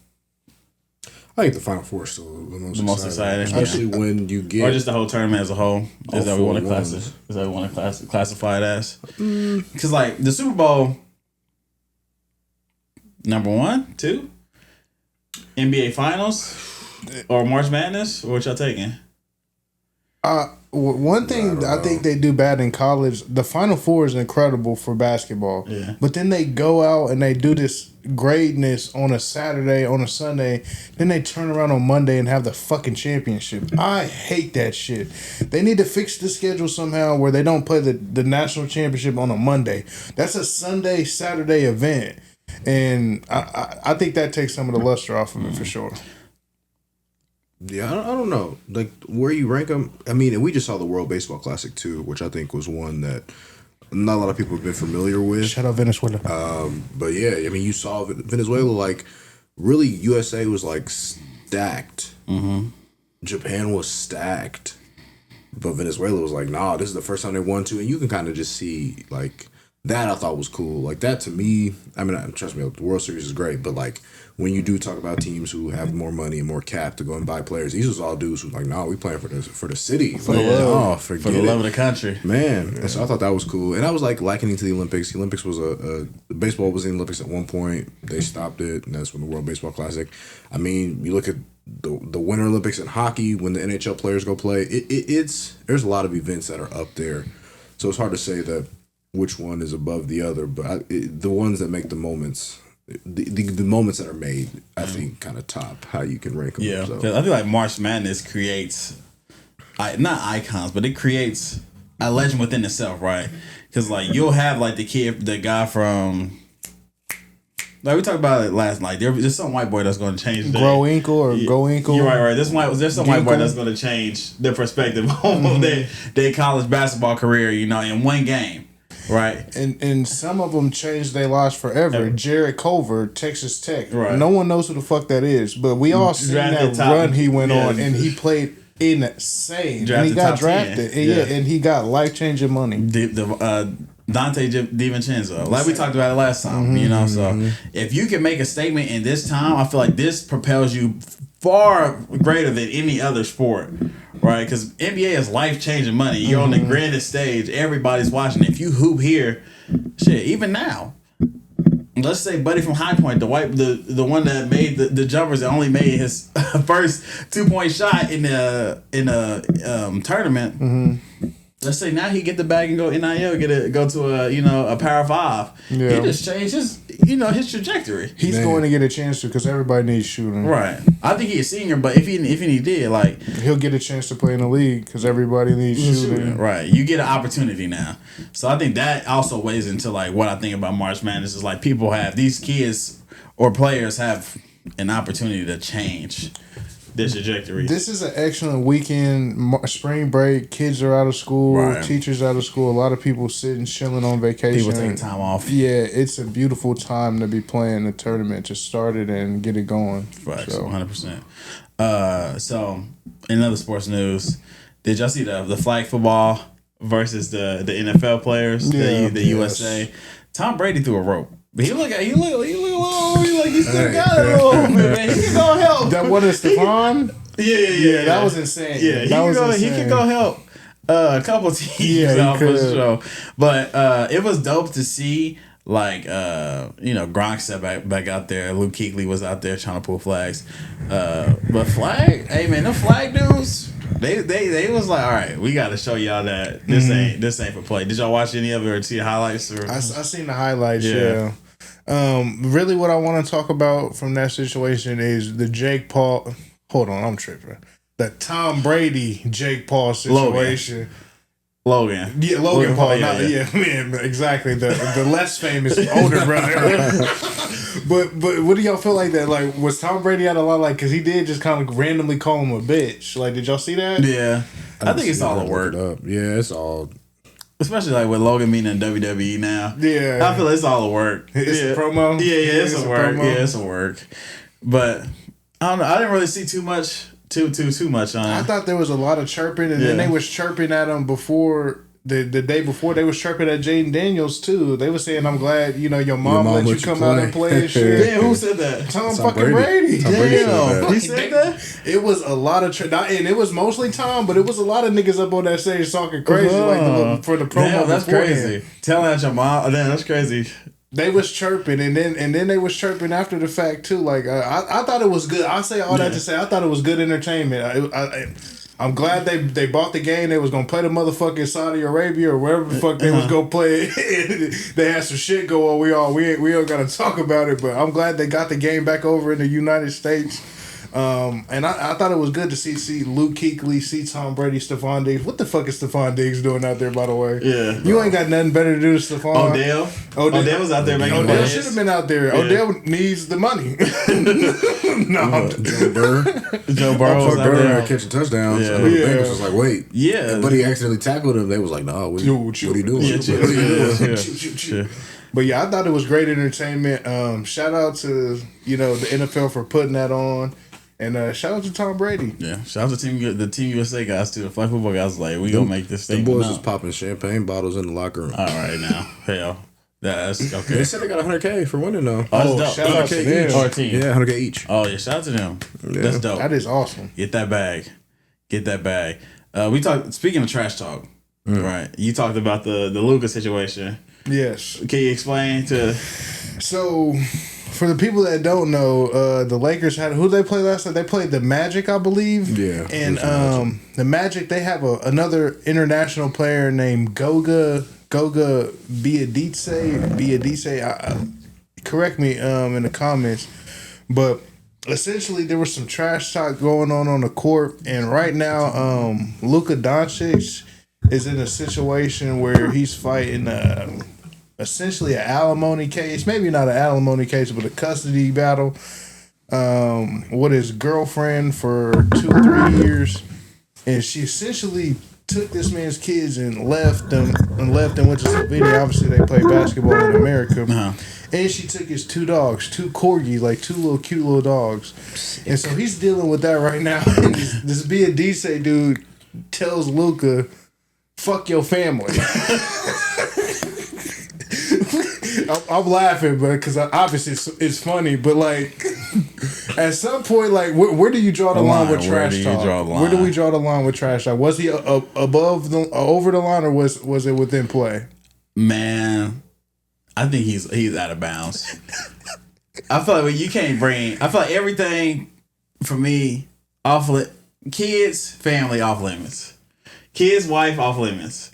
I think the Final Four is still the most exciting, especially when you get, or just the whole tournament as a whole. Is that we want to classify it as? Because like the Super Bowl, number 1, 2, NBA Finals. Or March Madness? Or what y'all taking? One thing I think they do bad in college, the Final Four is incredible for basketball. Yeah. But then they go out and they do this greatness on a Saturday, on a Sunday. Then they turn around on Monday and have the fucking championship. I hate that shit. They need to fix the schedule somehow where they don't play the national championship on a Monday. That's a Sunday, Saturday event. And I think that takes some of the luster off of it for sure. Yeah, I don't know. Like, where you rank them? I mean, and we just saw the World Baseball Classic, too, which I think was one that not a lot of people have been familiar with. Shout out Venezuela. But, yeah, I mean, you saw Venezuela, like, really, USA was, like, stacked. Mm-hmm. Japan was stacked. But Venezuela was like, nah, this is the first time they won, too. And you can kind of just see, like, that I thought was cool. Like, that to me, I mean, trust me, the World Series is great, but, like, when you do talk about teams who have more money and more cap to go and buy players, these was all dudes who like, no, we playing for the city. For the love of the country. Man. Yeah. And so I thought that was cool. And I was like likening to the Olympics. The Olympics was baseball was in the Olympics at one point. They stopped it, and that's when the World Baseball Classic. I mean, you look at the Winter Olympics in hockey when the NHL players go play. There's a lot of events that are up there. So it's hard to say that which one is above the other, but the ones that make the moments. The moments that are made, I think, kind of top how you can rank them. Yeah, so. I think like March Madness creates, not icons, but it creates a legend within itself, right? Because like you'll have like the guy from, like we talked about it last night. There's some white boy that's going to change. Go Inkle. You're right. There's some white boy that's going to change their perspective on their college basketball career. You know, in one game. Right. And some of them changed their lives forever. Jared Culver, Texas Tech. Right. No one knows who the fuck that is, but we all seen that run he went on, and he played insane. And he got drafted. And he got life-changing money. Dante DiVincenzo. Like we talked about it last time, you know. So if you can make a statement in this time, I feel like this propels you far greater than any other sport. Right, because NBA is life-changing money. You're on the grandest stage. Everybody's watching. If you hoop here, shit, even now, let's say Buddy from High Point, the one that made the jumpers that only made his first 2-point shot in the tournament. Mm-hmm. Let's say now he get the bag and go NIL, go to a Power 5. Yeah. He just changed his trajectory. He's going to get a chance to because everybody needs shooting. Right. I think he's a senior, but if he did, like, he'll get a chance to play in the league because everybody needs shooting. Right. You get an opportunity now. So I think that also weighs into like what I think about March Madness is like these kids or players have an opportunity to change their trajectory. This is an excellent weekend. Spring break, kids are out of school, Right. teachers out of school. A lot of people sitting, chilling on vacation. People taking time off. Yeah, it's a beautiful time to be playing the tournament. Just start it and get it going. Facts, So. 100%. So, in other sports news, did y'all see the flag football versus the NFL players, the USA? Tom Brady threw a rope. But he look a little, he still got it a little bit, man. He can go help. That what is Stephon? Yeah. That was insane. Yeah, he can go help a couple teams out for sure. But it was dope to see, like, Gronk stepped back out there. Luke Kuechly was out there trying to pull flags. But hey man, the flag dudes, they was like, all right, we got to show y'all that this ain't for play. Did y'all watch any of it or see the highlights? Or? I seen the highlights. Yeah. Really, what I want to talk about from that situation is the Jake Paul. Hold on, I'm tripping. The Tom Brady Jake Paul situation. Logan. Yeah, Logan Paul. Man, exactly. The less famous older brother. But what do y'all feel like that? Like, was Tom Brady out a lot? Like, because he did just kind of randomly call him a bitch. Like, did y'all see that? Yeah, I think it's all a work. Yeah, it's all. Especially like with Logan being in WWE now. Yeah, I feel it's all a work. It's a promo. Yeah, it's a work. Promo. Yeah, it's a work. But I don't know. I didn't really see too much on it. I thought there was a lot of chirping, and then they was chirping at him before the day before. They was chirping at Jaden Daniels too. They was saying, "I'm glad your mom let you come out and play and shit." Damn, who said that? Tom fucking Brady. Damn, he said that. It was a lot of and it was mostly Tom, but it was a lot of niggas up on that stage talking crazy for the promo. Damn, that's crazy. Telling out your mom. Damn, that's crazy. They was chirping, and then they was chirping after the fact too. Like I thought it was good. I say all that to say I thought it was good entertainment. I'm glad they bought the game. They was gonna play the motherfucking Saudi Arabia or wherever the fuck they was gonna play it. They had some shit go on. We all gotta talk about it. But I'm glad they got the game back over in the United States. And I thought it was good to see Luke Kuechly, see Tom Brady, Stephon Diggs. What the fuck is Stephon Diggs doing out there, by the way? Yeah. You ain't got nothing better to do to Stephon. Odell was out there making plays. Odell should have been out there. Yeah. Odell needs the money. No. Joe Burrow was out there catching touchdowns. Yeah. The Bengals was like, wait. Yeah. But he accidentally tackled him. They was like, nah, what are you doing? Yeah. But yeah, I thought it was great entertainment. Shout out to the NFL for putting that on. And shout out to Tom Brady. Yeah, shout out to the Team USA guys too. The flag football guys like we gonna make this thing. The boys was popping champagne bottles in the locker room. All right now, hell, that's okay. They said they got $100K for winning though. Shout out to them. Our team. Yeah, $100K each. Oh yeah, shout out to them. Yeah. That's dope. That is awesome. Get that bag. We talked. Speaking of trash talk, right? You talked about the Luka situation. Yes. Can you explain to? So, for the people that don't know, the Lakers had who they played last night. They played the Magic, I believe. Yeah. And the Magic, they have another international player named Goga Biadice. Correct me in the comments, but essentially there was some trash talk going on the court, and right now, Luka Doncic is in a situation where he's fighting essentially an alimony case. Maybe not an alimony case, but a custody battle with his girlfriend for 2-3 years. And she essentially took this man's kids and left them and went to Slovenia. Obviously, they play basketball in America. Uh-huh. And she took his 2 dogs, 2 corgis, like 2 little cute little dogs. And so he's dealing with that right now. And this Biadice dude tells Luka, fuck your family. I'm laughing, but because obviously it's funny, but like at some point, like where do you draw the line with trash talk? Where do we draw the line with trash talk? Was he over the line, or was it within play? Man, I think he's out of bounds. I feel like you can't bring. I feel like everything for me kids, family off limits. Kids, wife off limits.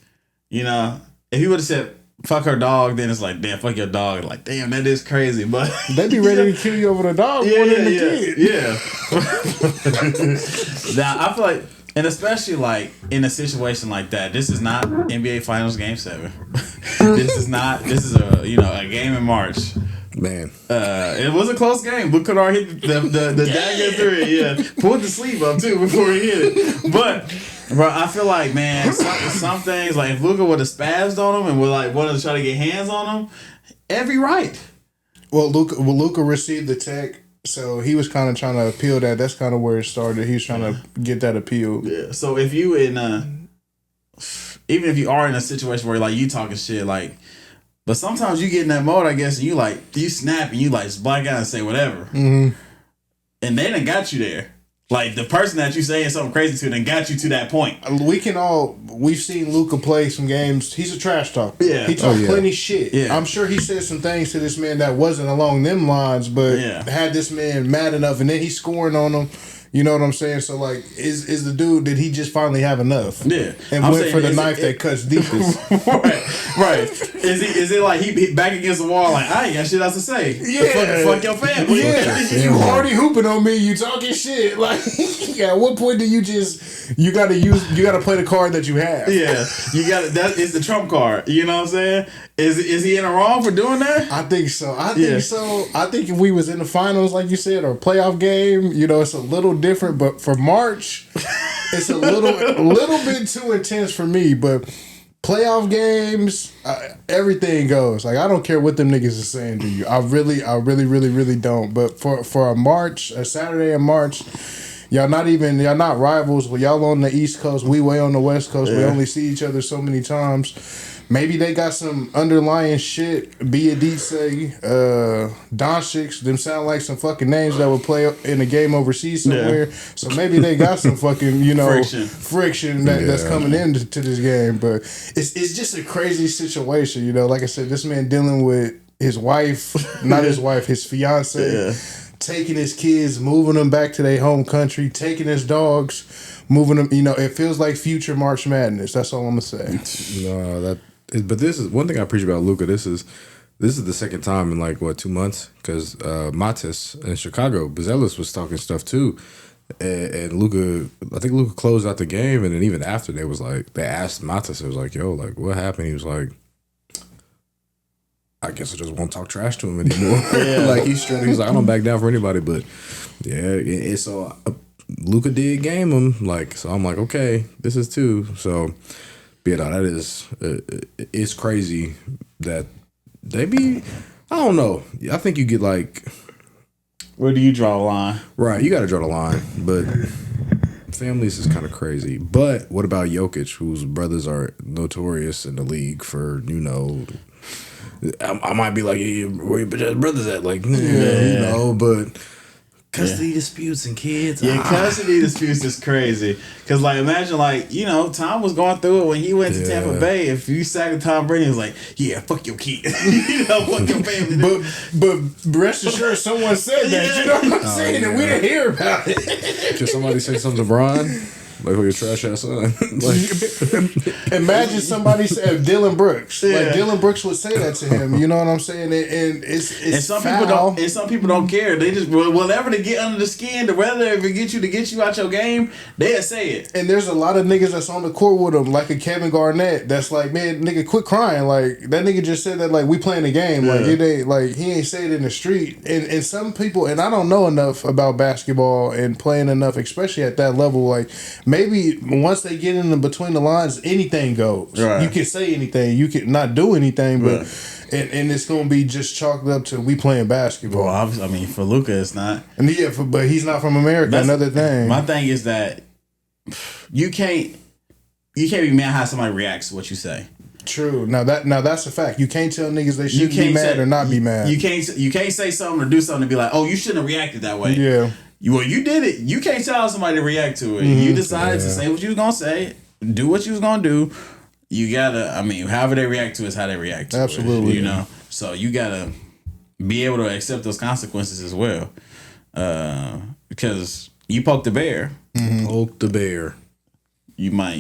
If he would have said fuck her dog, then it's like, damn, fuck your dog. Like, damn, that is crazy. But They be ready to kill you over the dog more than the kid. Yeah. Now I feel like, and especially like in a situation like that, this is not NBA Finals Game 7. This is a a game in March. Man, It was a close game. Luka Kennard hit the dagger three. Yeah, pulled the sleeve up too before he hit it. But I feel like, man, some things, like if Luka would have spazzed on him and would like wanted to try to get hands on him, every right. Well, Luka received the tech, so he was kind of trying to appeal that. That's kind of where it started. He was trying to get that appeal. Yeah. So if you even if you are in a situation where like you talking shit, like, but sometimes you get in that mode, I guess, and you snap and you like just black out and say whatever, and they done got you there. Like the person that you saying something crazy to, then got you to that point. We've seen Luka play some games. He's a trash talker. Yeah. He talked plenty shit. Yeah. I'm sure he said some things to this man that wasn't along them lines, but had this man mad enough, and then he's scoring on him. You know what I'm saying? So like, is the dude, did he just finally have enough? Yeah. And went for the knife that cuts deepest. right. Is it like he back against the wall like, I ain't got shit else to say. Yeah. Fuck your family. Yeah. You already hooping on me, you talking shit. Like, at what point do you gotta play the card that you have? Yeah. That is the trump card. You know what I'm saying? Is he in the wrong for doing that? I think so. I think if we was in the finals, like you said, or a playoff game, it's a little different. But for March, it's a little bit too intense for me. But playoff games, everything goes. Like, I don't care what them niggas is saying to you. I really, really don't. But for a Saturday in March, y'all not rivals. Well, y'all on the East Coast, we way on the West Coast. We only see each other so many times. Maybe they got some underlying shit. Biadice, Doncic, them sound like some fucking names that would play in a game overseas somewhere. Yeah. So maybe they got some fucking, friction that's coming into this game. But it's just a crazy situation, Like I said, this man dealing with his wife, not his wife, his fiance, taking his kids, moving them back to their home country, taking his dogs, moving them. It feels like future March Madness. That's all I'm gonna say. But this is one thing I appreciate about Luka. This is the second time in like 2 months, because Matis in Chicago, Buzelis was talking stuff too, and Luka. I think Luka closed out the game, and then even after they asked Matis, it was like, yo, like what happened? He was like, I guess I just won't talk trash to him anymore. Like he's straight. He's like, I don't back down for anybody. But so Luka did game him. Like, so I'm like, okay, this is two. So. That is, it's crazy that they be, I don't know. I think you get like. Where do you draw a line? Right, you got to draw the line. But families is kind of crazy. But what about Jokic, whose brothers are notorious in the league for, I might be like, where your brothers at? Like, but. Custody disputes and kids. Custody disputes is crazy. Because, like, imagine, like, Tom was going through it when he went to Tampa Bay. If you sacked Tom Brady, he was like, yeah, fuck your kid. Fuck your family. But rest assured, someone said that. You know what I'm saying? And we didn't hear about it. Can somebody say something to Brian? Like, who your trash ass son? Imagine somebody said Dylan Brooks. Like Dylan Brooks would say that to him. You know what I'm saying? And it's some foul. people don't. And some people don't care. They just whatever to get under the skin, whether it get you out your game, they'll say it. And there's a lot of niggas that's on the court with him, like a Kevin Garnett. That's like, man, nigga, quit crying. Like that nigga just said that. Like we playing the game. Like it ain't like he ain't say it in the street. And some people, and I don't know enough about basketball and playing enough, especially at that level. Like. Maybe once they get in between the lines, anything goes. Right. You can say anything. You can not do anything, but and it's gonna be just chalked up to we playing basketball. Well, I mean, for Luka, it's not. And but he's not from America. That's another thing. My thing is that you can't be mad how somebody reacts to what you say. True. Now that's a fact. You can't tell niggas they shouldn't be mad or not be mad. You can't say something or do something and be like, oh, you shouldn't have reacted that way. Yeah. You did it. You can't tell somebody to react to it. Mm-hmm. You decided to say what you was gonna say, do what you was gonna do. You gotta. I mean, however they react to it is how they react to it. Absolutely. So you gotta be able to accept those consequences as well, because you poke the bear. Mm-hmm. Poke the bear. You might,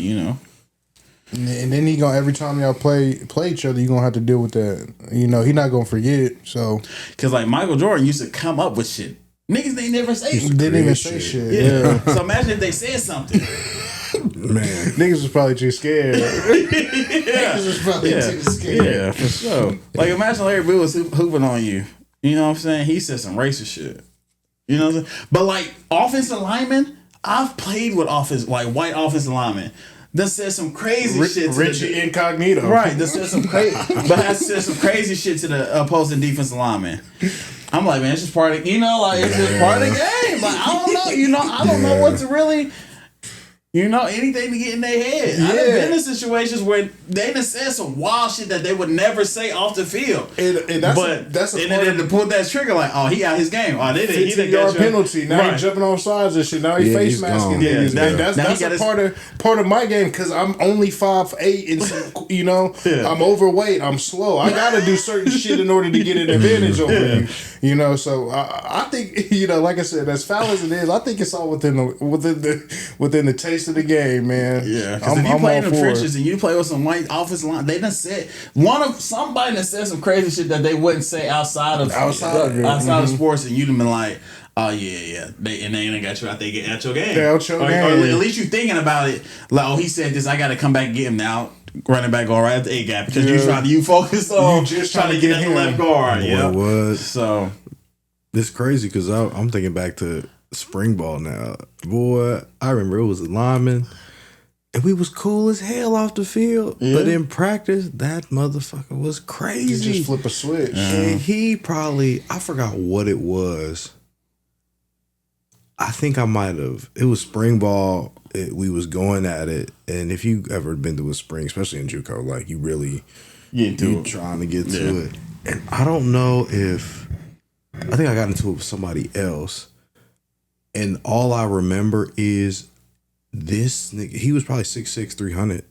And then he gonna every time y'all play each other, you gonna have to deal with that. You know, he not gonna forget. So because like Michael Jordan used to come up with shit. Niggas they never say. Didn't even say shit. Yeah. So imagine if they said something. Man, niggas was probably too scared. Niggas was probably too scared. Yeah, for sure. Like imagine Larry Bird was hooping on you. You know what I'm saying? He said some racist shit. You know what I'm saying? But like offensive linemen, I've played with white offensive linemen. That said some crazy shit to Richie Incognito. Right, that said some crazy but has said some crazy shit to the opposing defensive lineman. I'm like, man, it's just part of it's just part of the game. Like I don't know, I don't know what to really anything to get in their head. I've been in situations where they done said some wild shit that they would never say off the field. And that's a part to pull that trigger, like, oh, he out his game. Oh, they didn't. 15-yard penalty. Now he's jumping on sides and shit. Now he face masking niggas. That's a part of my game because I'm only 5'8" and some, I'm overweight. I'm slow. I gotta do certain shit in order to get an advantage over you. You know, so I think like I said, as foul as it is, I think it's all within the taste of the game, man. Yeah, because if you play in the trenches and you play with some white offensive line, they done said somebody that said some crazy shit that they wouldn't say outside of sports, and you'd have been like, oh yeah, they ain't got you out there getting at your game, or at least you thinking about it, like, oh, he said this, I got to come back and get him now. Running back guard right at the A gap because you focus on just trying to get at the left guard. Yeah, so it's crazy because I'm thinking back to spring ball now. Boy, I remember it was a lineman and we was cool as hell off the field. Yeah. But in practice, that motherfucker was crazy. You just flip a switch. And he probably, I forgot what it was. I think I might have. It was spring ball. We was going at it. And if you ever been to a spring, especially in JUCO, like you really trying to get to it. And I don't know if, I think I got into it with somebody else. And all I remember is this nigga, he was probably 6'6", 300.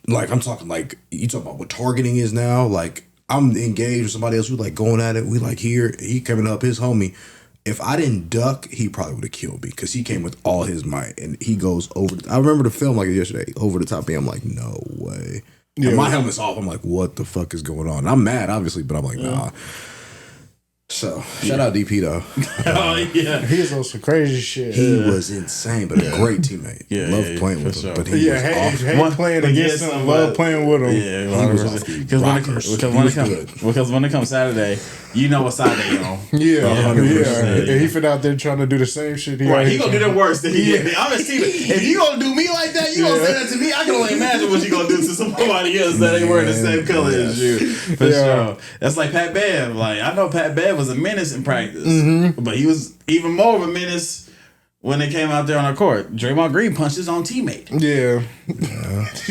Like, I'm talking like, you talking about what targeting is now? Like, I'm engaged with somebody else. We like going at it. We like here. He coming up, his homie. If I didn't duck, he probably would have killed me because he came with all his might. And he goes over. I remember the film like yesterday, over the top of me. I'm like, no way. Yeah, and my helmet's off. I'm like, what the fuck is going on? And I'm mad, obviously, but I'm like, nah. So, shout out DP though. Oh yeah, he was on some crazy shit. He was insane, but a great teammate. Loved playing with him. But he was hate playing against him. Loved playing with him. Yeah, because when it comes Saturday, you know what side they on. Yeah. And he fit out there trying to do the same shit. He gonna do that worse than he did. I'm gonna see it. If you gonna do me like that, you gonna say that to me. I can only imagine what you gonna do to somebody else that ain't wearing the same color as you. For sure. That's like Pat Bev. Like I know Pat Bev was a menace in practice, but he was even more of a menace when they came out there on our court. Draymond Green punched his own teammate. Yeah.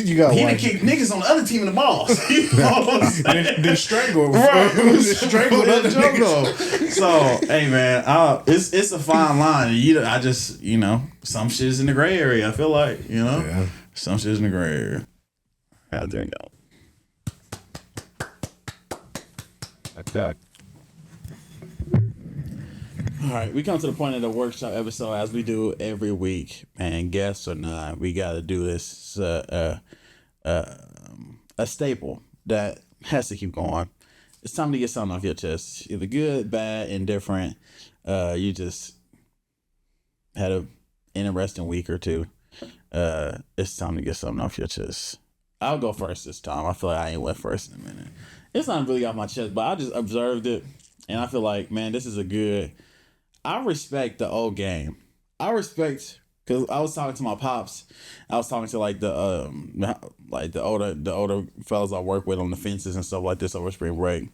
You got he done kicked niggas on the other team in the balls. You know what I'm saying? Then strangle. Right. Strangle other niggas. So, hey man, it's a fine line. I just, some shit is in the gray area. I feel like, some shit is in the gray area. How there you go. Like that. All right, we come to the point of the workshop episode as we do every week, and guests or not, we got to do this. A staple that has to keep going. It's time to get something off your chest, either good, bad, indifferent. You just had a interesting week or two. It's time to get something off your chest. I'll go first this time. I feel like I ain't went first in a minute. It's not really off my chest, but I just observed it, and I feel like, man, this is a good. I respect the old game. Because I was talking to my pops. I was talking to like the older fellas I work with on the fences and stuff like this over spring break.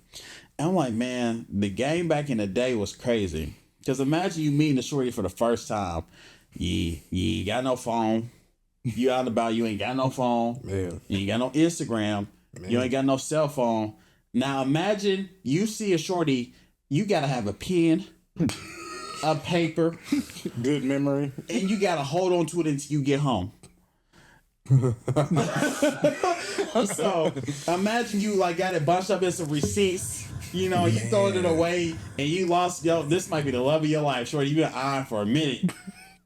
And I'm like, man, the game back in the day was crazy. Because imagine you meeting the shorty for the first time. You got no phone. You out and about, you ain't got no phone. Man. You ain't got no Instagram. Man. You ain't got no cell phone. Now imagine you see a shorty, you gotta have a pen. A paper, good memory, and you gotta hold on to it until you get home. So imagine you like got it bunched up in some receipts. You throwing it away, and you lost. This might be the love of your life, shorty. You been eyeing for a minute,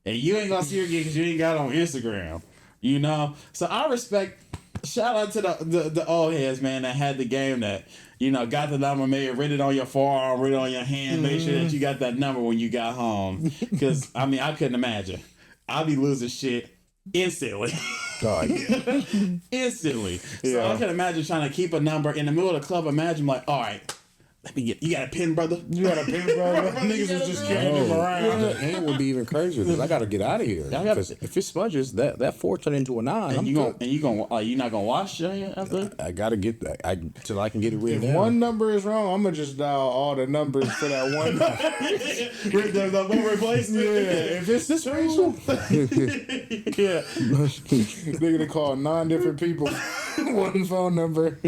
and you ain't gonna see her again because you ain't got it on Instagram. You know, so I respect. Shout out to the old heads, man, that had the game that, you know, got the number, maybe written it on your forearm, written it on your hand, make sure that you got that number when you got home. Because, I mean, I couldn't imagine. I'd be losing shit instantly. God, yeah. Instantly. So I can imagine trying to keep a number in the middle of the club. Imagine, like, all right, let me get, you got a pen, brother? You got a pen, bro? Niggas was just carrying them around. And it would be even crazier because I got to get out of here. Because if it smudges, that 4 turned into a 9. And you're not gonna wash it after? I got to get that till I can get it written If down. one number is wrong, I'm gonna just dial all the numbers for that one number. the one replacement. Yeah, if it's this racial, Yeah. they're gonna call 9 different people, one phone number.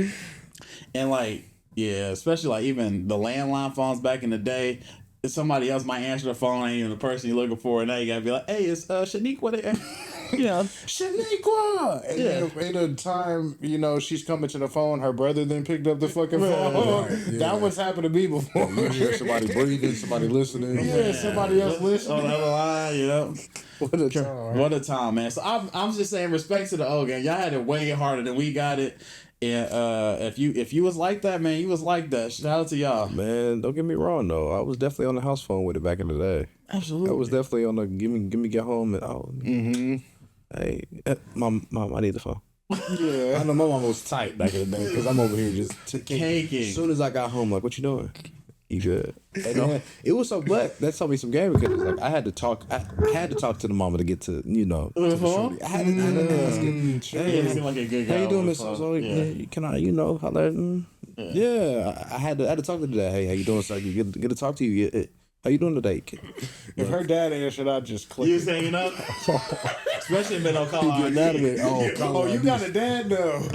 And like, yeah, especially like even the landline phones back in the day, if somebody else might answer the phone, ain't even the person you're looking for, and now you gotta be like, hey, it's Shaniqua there. Yeah. Shaniqua! And then in the time, you know, she's coming to the phone, her brother then picked up the fucking phone. Right, yeah. That was happened to me before. You hear somebody breathing, somebody listening. Yeah, somebody else On listening. the other line, you know. What a time. What a time, man. So I'm just saying, respect to the old gang. Y'all had it way harder than we got it. And if you was like that, man, you was like that. Shout out to y'all. Man, don't get me wrong though. I was definitely on the house phone with it back in the day. Absolutely. I was definitely on the give me get home and hey, mom, I need the phone. Yeah. I know my mom was tight back in the day because I'm over here just Caking. As soon as I got home, like, what you doing? You good? And then, it was so black. That told me some game because like I had to talk. I had to talk to the mama to get to to the shorty. I had to ask it. Yeah, Hey, you seem like a good guy. how you doing, on the Miss? phone. So, can I, holler? Yeah, I had to talk to the dad. Hey, how you doing? So I could get to talk to you. Yeah, how you doing today? If her dad answered, I'd just click. You was hanging up? Especially if they don't call Getting out of it. Oh, you got a dad though.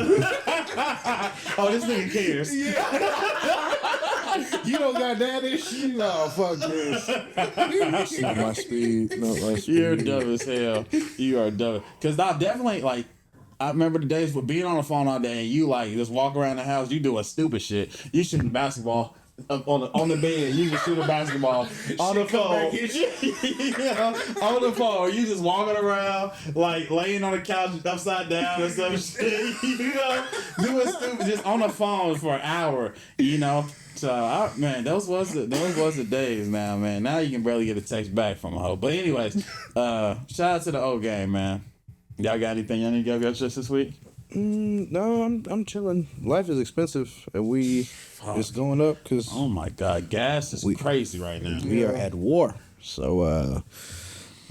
Oh, this nigga cares. You don't got dad issue? No, fuck this. My speed. No, my speed. You're dumb as hell. You are dumb. Because I definitely, like, I remember the days with being on the phone all day and you, like, just walk around the house, you doing stupid shit. You shooting basketball on the bed. You can shoot a basketball on the phone. On the phone. You just walking around, like, laying on the couch upside down or some shit. You know? Doing stupid just on the phone for an hour, you know? So, man, those was the days now, man. Now you can barely get a text back from a hoe. But anyways, shout out to the old game, man. Y'all got anything y'all need to go just this week? No, I'm chilling. Life is expensive, and it's going up because Oh my God, gas is crazy right now. we are at war. So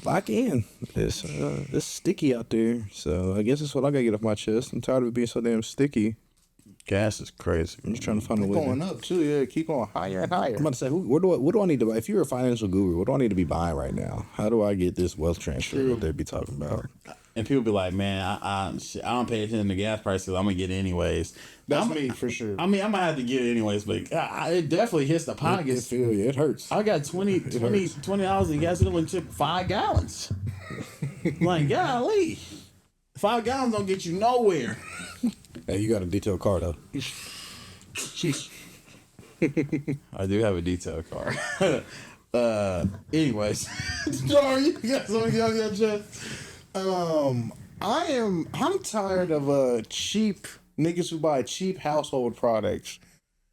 lock in. It's sticky out there. So I guess that's what I gotta get off my chest. I'm tired of it being so damn sticky. Gas is crazy. I'm just trying to find a way. Going up too, yeah. Keep going higher and higher. I'm about to say, what do I need to buy? If you're a financial guru, what do I need to be buying right now? How do I get this wealth transfer that they be talking about? And people be like, man, I don't pay attention to gas prices. I'm gonna get it anyways. That's me for sure. I mean, I'm gonna have to get it anyways, but it definitely hits the pockets. It hurts. I got $20 in gas. It only took 5 gallons. Like, golly, 5 gallons don't get you nowhere. Hey, you got a detailed car though. I do have a detail car. Anyways, sorry, you got something on your chest. I'm tired of cheap niggas who buy cheap household products.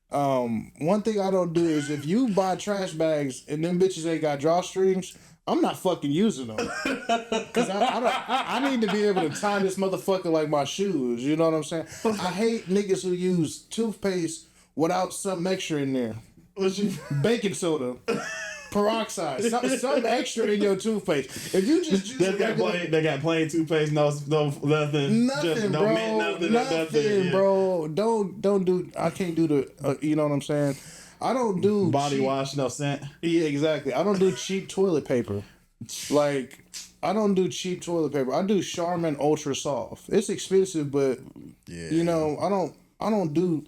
One thing I don't do is if you buy trash bags and them bitches ain't got drawstrings, I'm not fucking using them. Cause I need to be able to tie this motherfucker like my shoes. You know what I'm saying? I hate niggas who use toothpaste without some extra in there. Baking soda. Peroxide, something extra in your toothpaste. If you just use They got plain toothpaste, no nothing, just bro, no mint, nothing, yeah. bro. Don't do. I can't do the. You know what I'm saying? I don't do Body cheap, wash, no scent. Yeah, exactly. I don't do cheap toilet paper. Like I don't do cheap toilet paper. I do Charmin Ultra Soft. It's expensive, but you know I don't do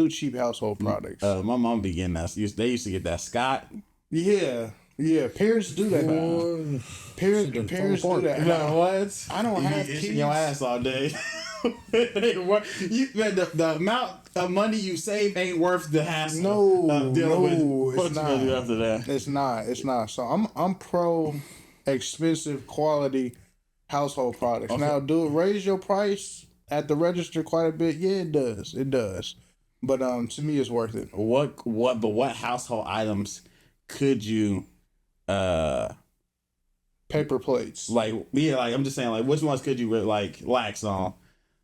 cheap household products. My mom be getting that. They used to get that Scott. Yeah. Parents do that now. Parents do that. You know what? I don't have kids. kids. Your ass all day. The amount of money you save ain't worth the hassle. Of dealing with what it's you not. gonna do after that. It's not. So I'm pro expensive quality household products. Okay. Now, do it raise your price at the register quite a bit? Yeah, it does. It does. But to me, it's worth it. What household items could you Paper plates. like I'm just saying, like, which ones could you like lax on?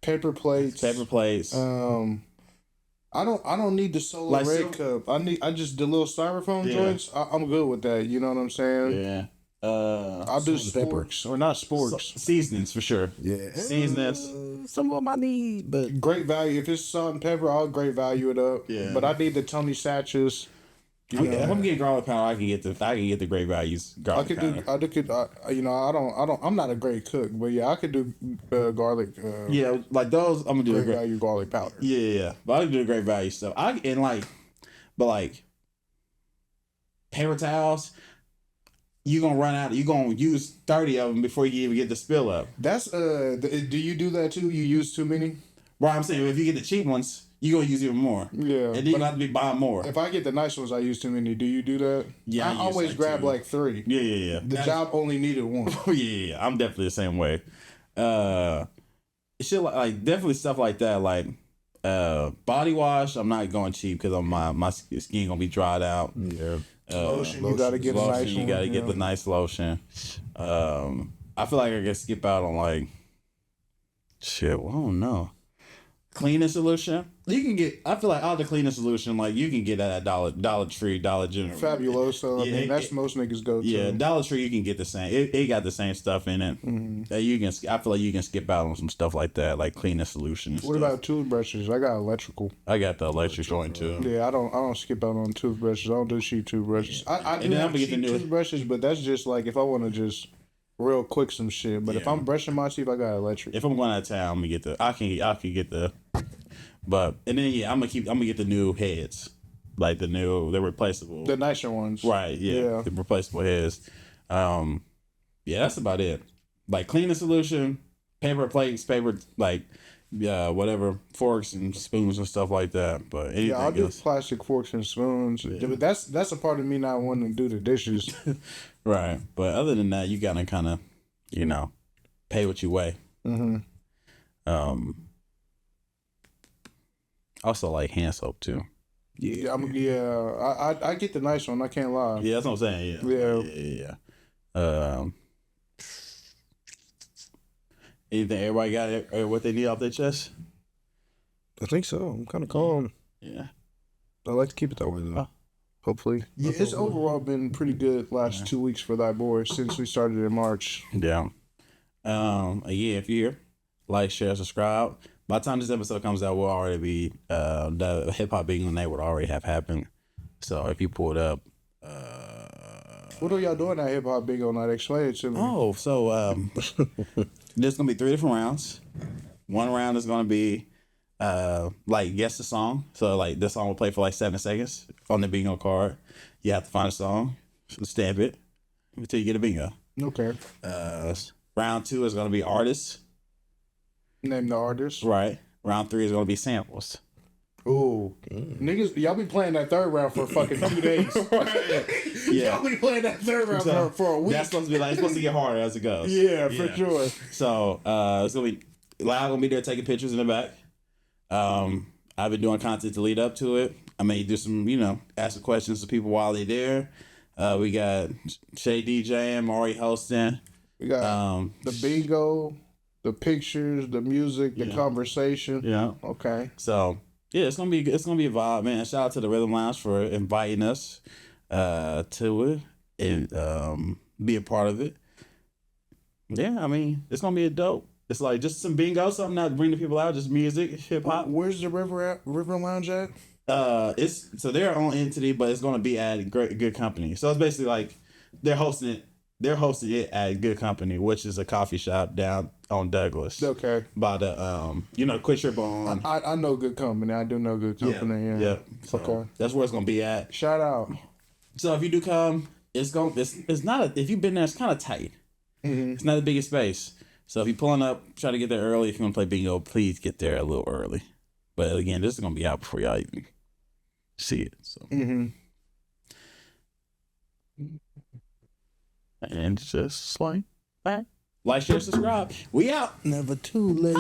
Paper plates. Paper plates. I don't need the solo Like red cup. I just the little styrofoam joints. I'm good with that. You know what I'm saying? Yeah. I'll do sporks or not sporks. Seasonings for sure. Yeah. Seasonings. Some of them I need, but Great value. If it's salt and pepper, I'll great value it up. Yeah. But I need the Tony Satchels. If I'm getting garlic powder, I can get the great values garlic powder. I'm not a great cook, but yeah, I could do garlic. Yeah, like those. I'm gonna do Great a great. value garlic powder. Yeah. But I can do the great value stuff. But paper towels. You gonna run out. You gonna use 30 of them before you even get the spill up. That's do you do that too? You use too many? Right, I'm saying if you get the cheap ones, you gonna use even more. Yeah, and then you have to be buying more. If I get the nice ones, I use too many. Do you do that? Yeah, I always grab like 3. Yeah. The job only needed 1. yeah. I'm definitely the same way. Shit like definitely stuff like that. Like body wash, I'm not going cheap because my skin gonna be dried out. yeah. Lotion, you gotta get a nice one. You gotta get the nice lotion. I feel like I can skip out on like shit. Well, I don't know. Cleaning solution. You can get. I feel like all the cleaning solution, like you can get that at Dollar Tree, Dollar General. Fabuloso. I mean, that's most niggas go to. Yeah, Dollar Tree, you can get the same. It got the same stuff in it. That you can. I feel like you can skip out on some stuff like that, like cleaning solutions. What about toothbrushes? I got electrical. I got the electric joint too. Yeah, I don't skip out on toothbrushes. I don't do cheap toothbrushes. I do then I'm have gonna get the cheap new- toothbrushes, but that's just like if I want to just real quick some shit. But if Yeah. I'm brushing my teeth, I got electric. If I'm going out of town, I'm gonna get the. I can get the. But and then I'm gonna get the new heads, like the replaceable. The nicer ones. Right. Yeah. The replaceable heads. Yeah, that's about it. Like cleaning solution, paper plates, whatever forks and spoons and stuff like that. But anything Yeah, I'll do else. plastic forks and spoons. Yeah. But that's a part of me not wanting to do the dishes. Right. But other than that, you gotta kind of, pay what you weigh. Also like hand soap too. Yeah, I get the nice one. I can't lie. Yeah, that's what I'm saying. Yeah. Anything everybody got what they need off their chest? I think so. I'm kind of calm. Yeah. I like to keep it that way though. Hopefully. Yeah, it's overall been pretty good last 2 weeks for thy boy since we started in March. Yeah. If you're here, like, share, subscribe. By the time this episode comes out, we'll already be the hip hop bingo night would already have happened. So if you pulled up, What are y'all doing at hip hop bingo night? Explain it to me. there's gonna be 3 different rounds. One round is gonna be guess the song. So like this song will play for like 7 seconds on the bingo card. You have to find a song, stamp it until you get a bingo. Okay. Round 2 is gonna be artists. Name the artist. Right. Round 3 is gonna be samples. Ooh. Niggas, y'all be playing that third round for fucking 2 days. Yeah. Y'all be playing that third round for a week. That's supposed to be like it's supposed to get harder as it goes. Yeah, for sure. So it's gonna be Lyle gonna be there taking pictures in the back. I've been doing content to lead up to it. I may do some, ask some questions to people while they're there. We got Shay DJing, Maury hosting. We got the bingo, the pictures, the music, the conversation. Yeah. Okay. So yeah, it's gonna be a vibe, man. Shout out to the Rhythm Lounge for inviting us to it and be a part of it. Yeah, I mean it's gonna be a dope. It's like just some bingo, something to bring the people out, just music, hip hop. Where's the River Lounge at? So they're on entity, but it's gonna be at Good Company. So it's basically like they're hosting it. They're hosting it at Good Company, which is a coffee shop down on Douglas. Okay. By the Quick Trip on. I know Good Company. I do know Good Company. Yeah. So Okay. that's where it's gonna be at. Shout out. So if you do come, it's not if you've been there, it's kind of tight. Mm-hmm. It's not the biggest space. So if you're pulling up, try to get there early. If you want to play bingo, please get there a little early. But again, this is gonna be out before y'all even see it. So. Mm-hmm. And just like that. Like, share, subscribe. We out. Never too late.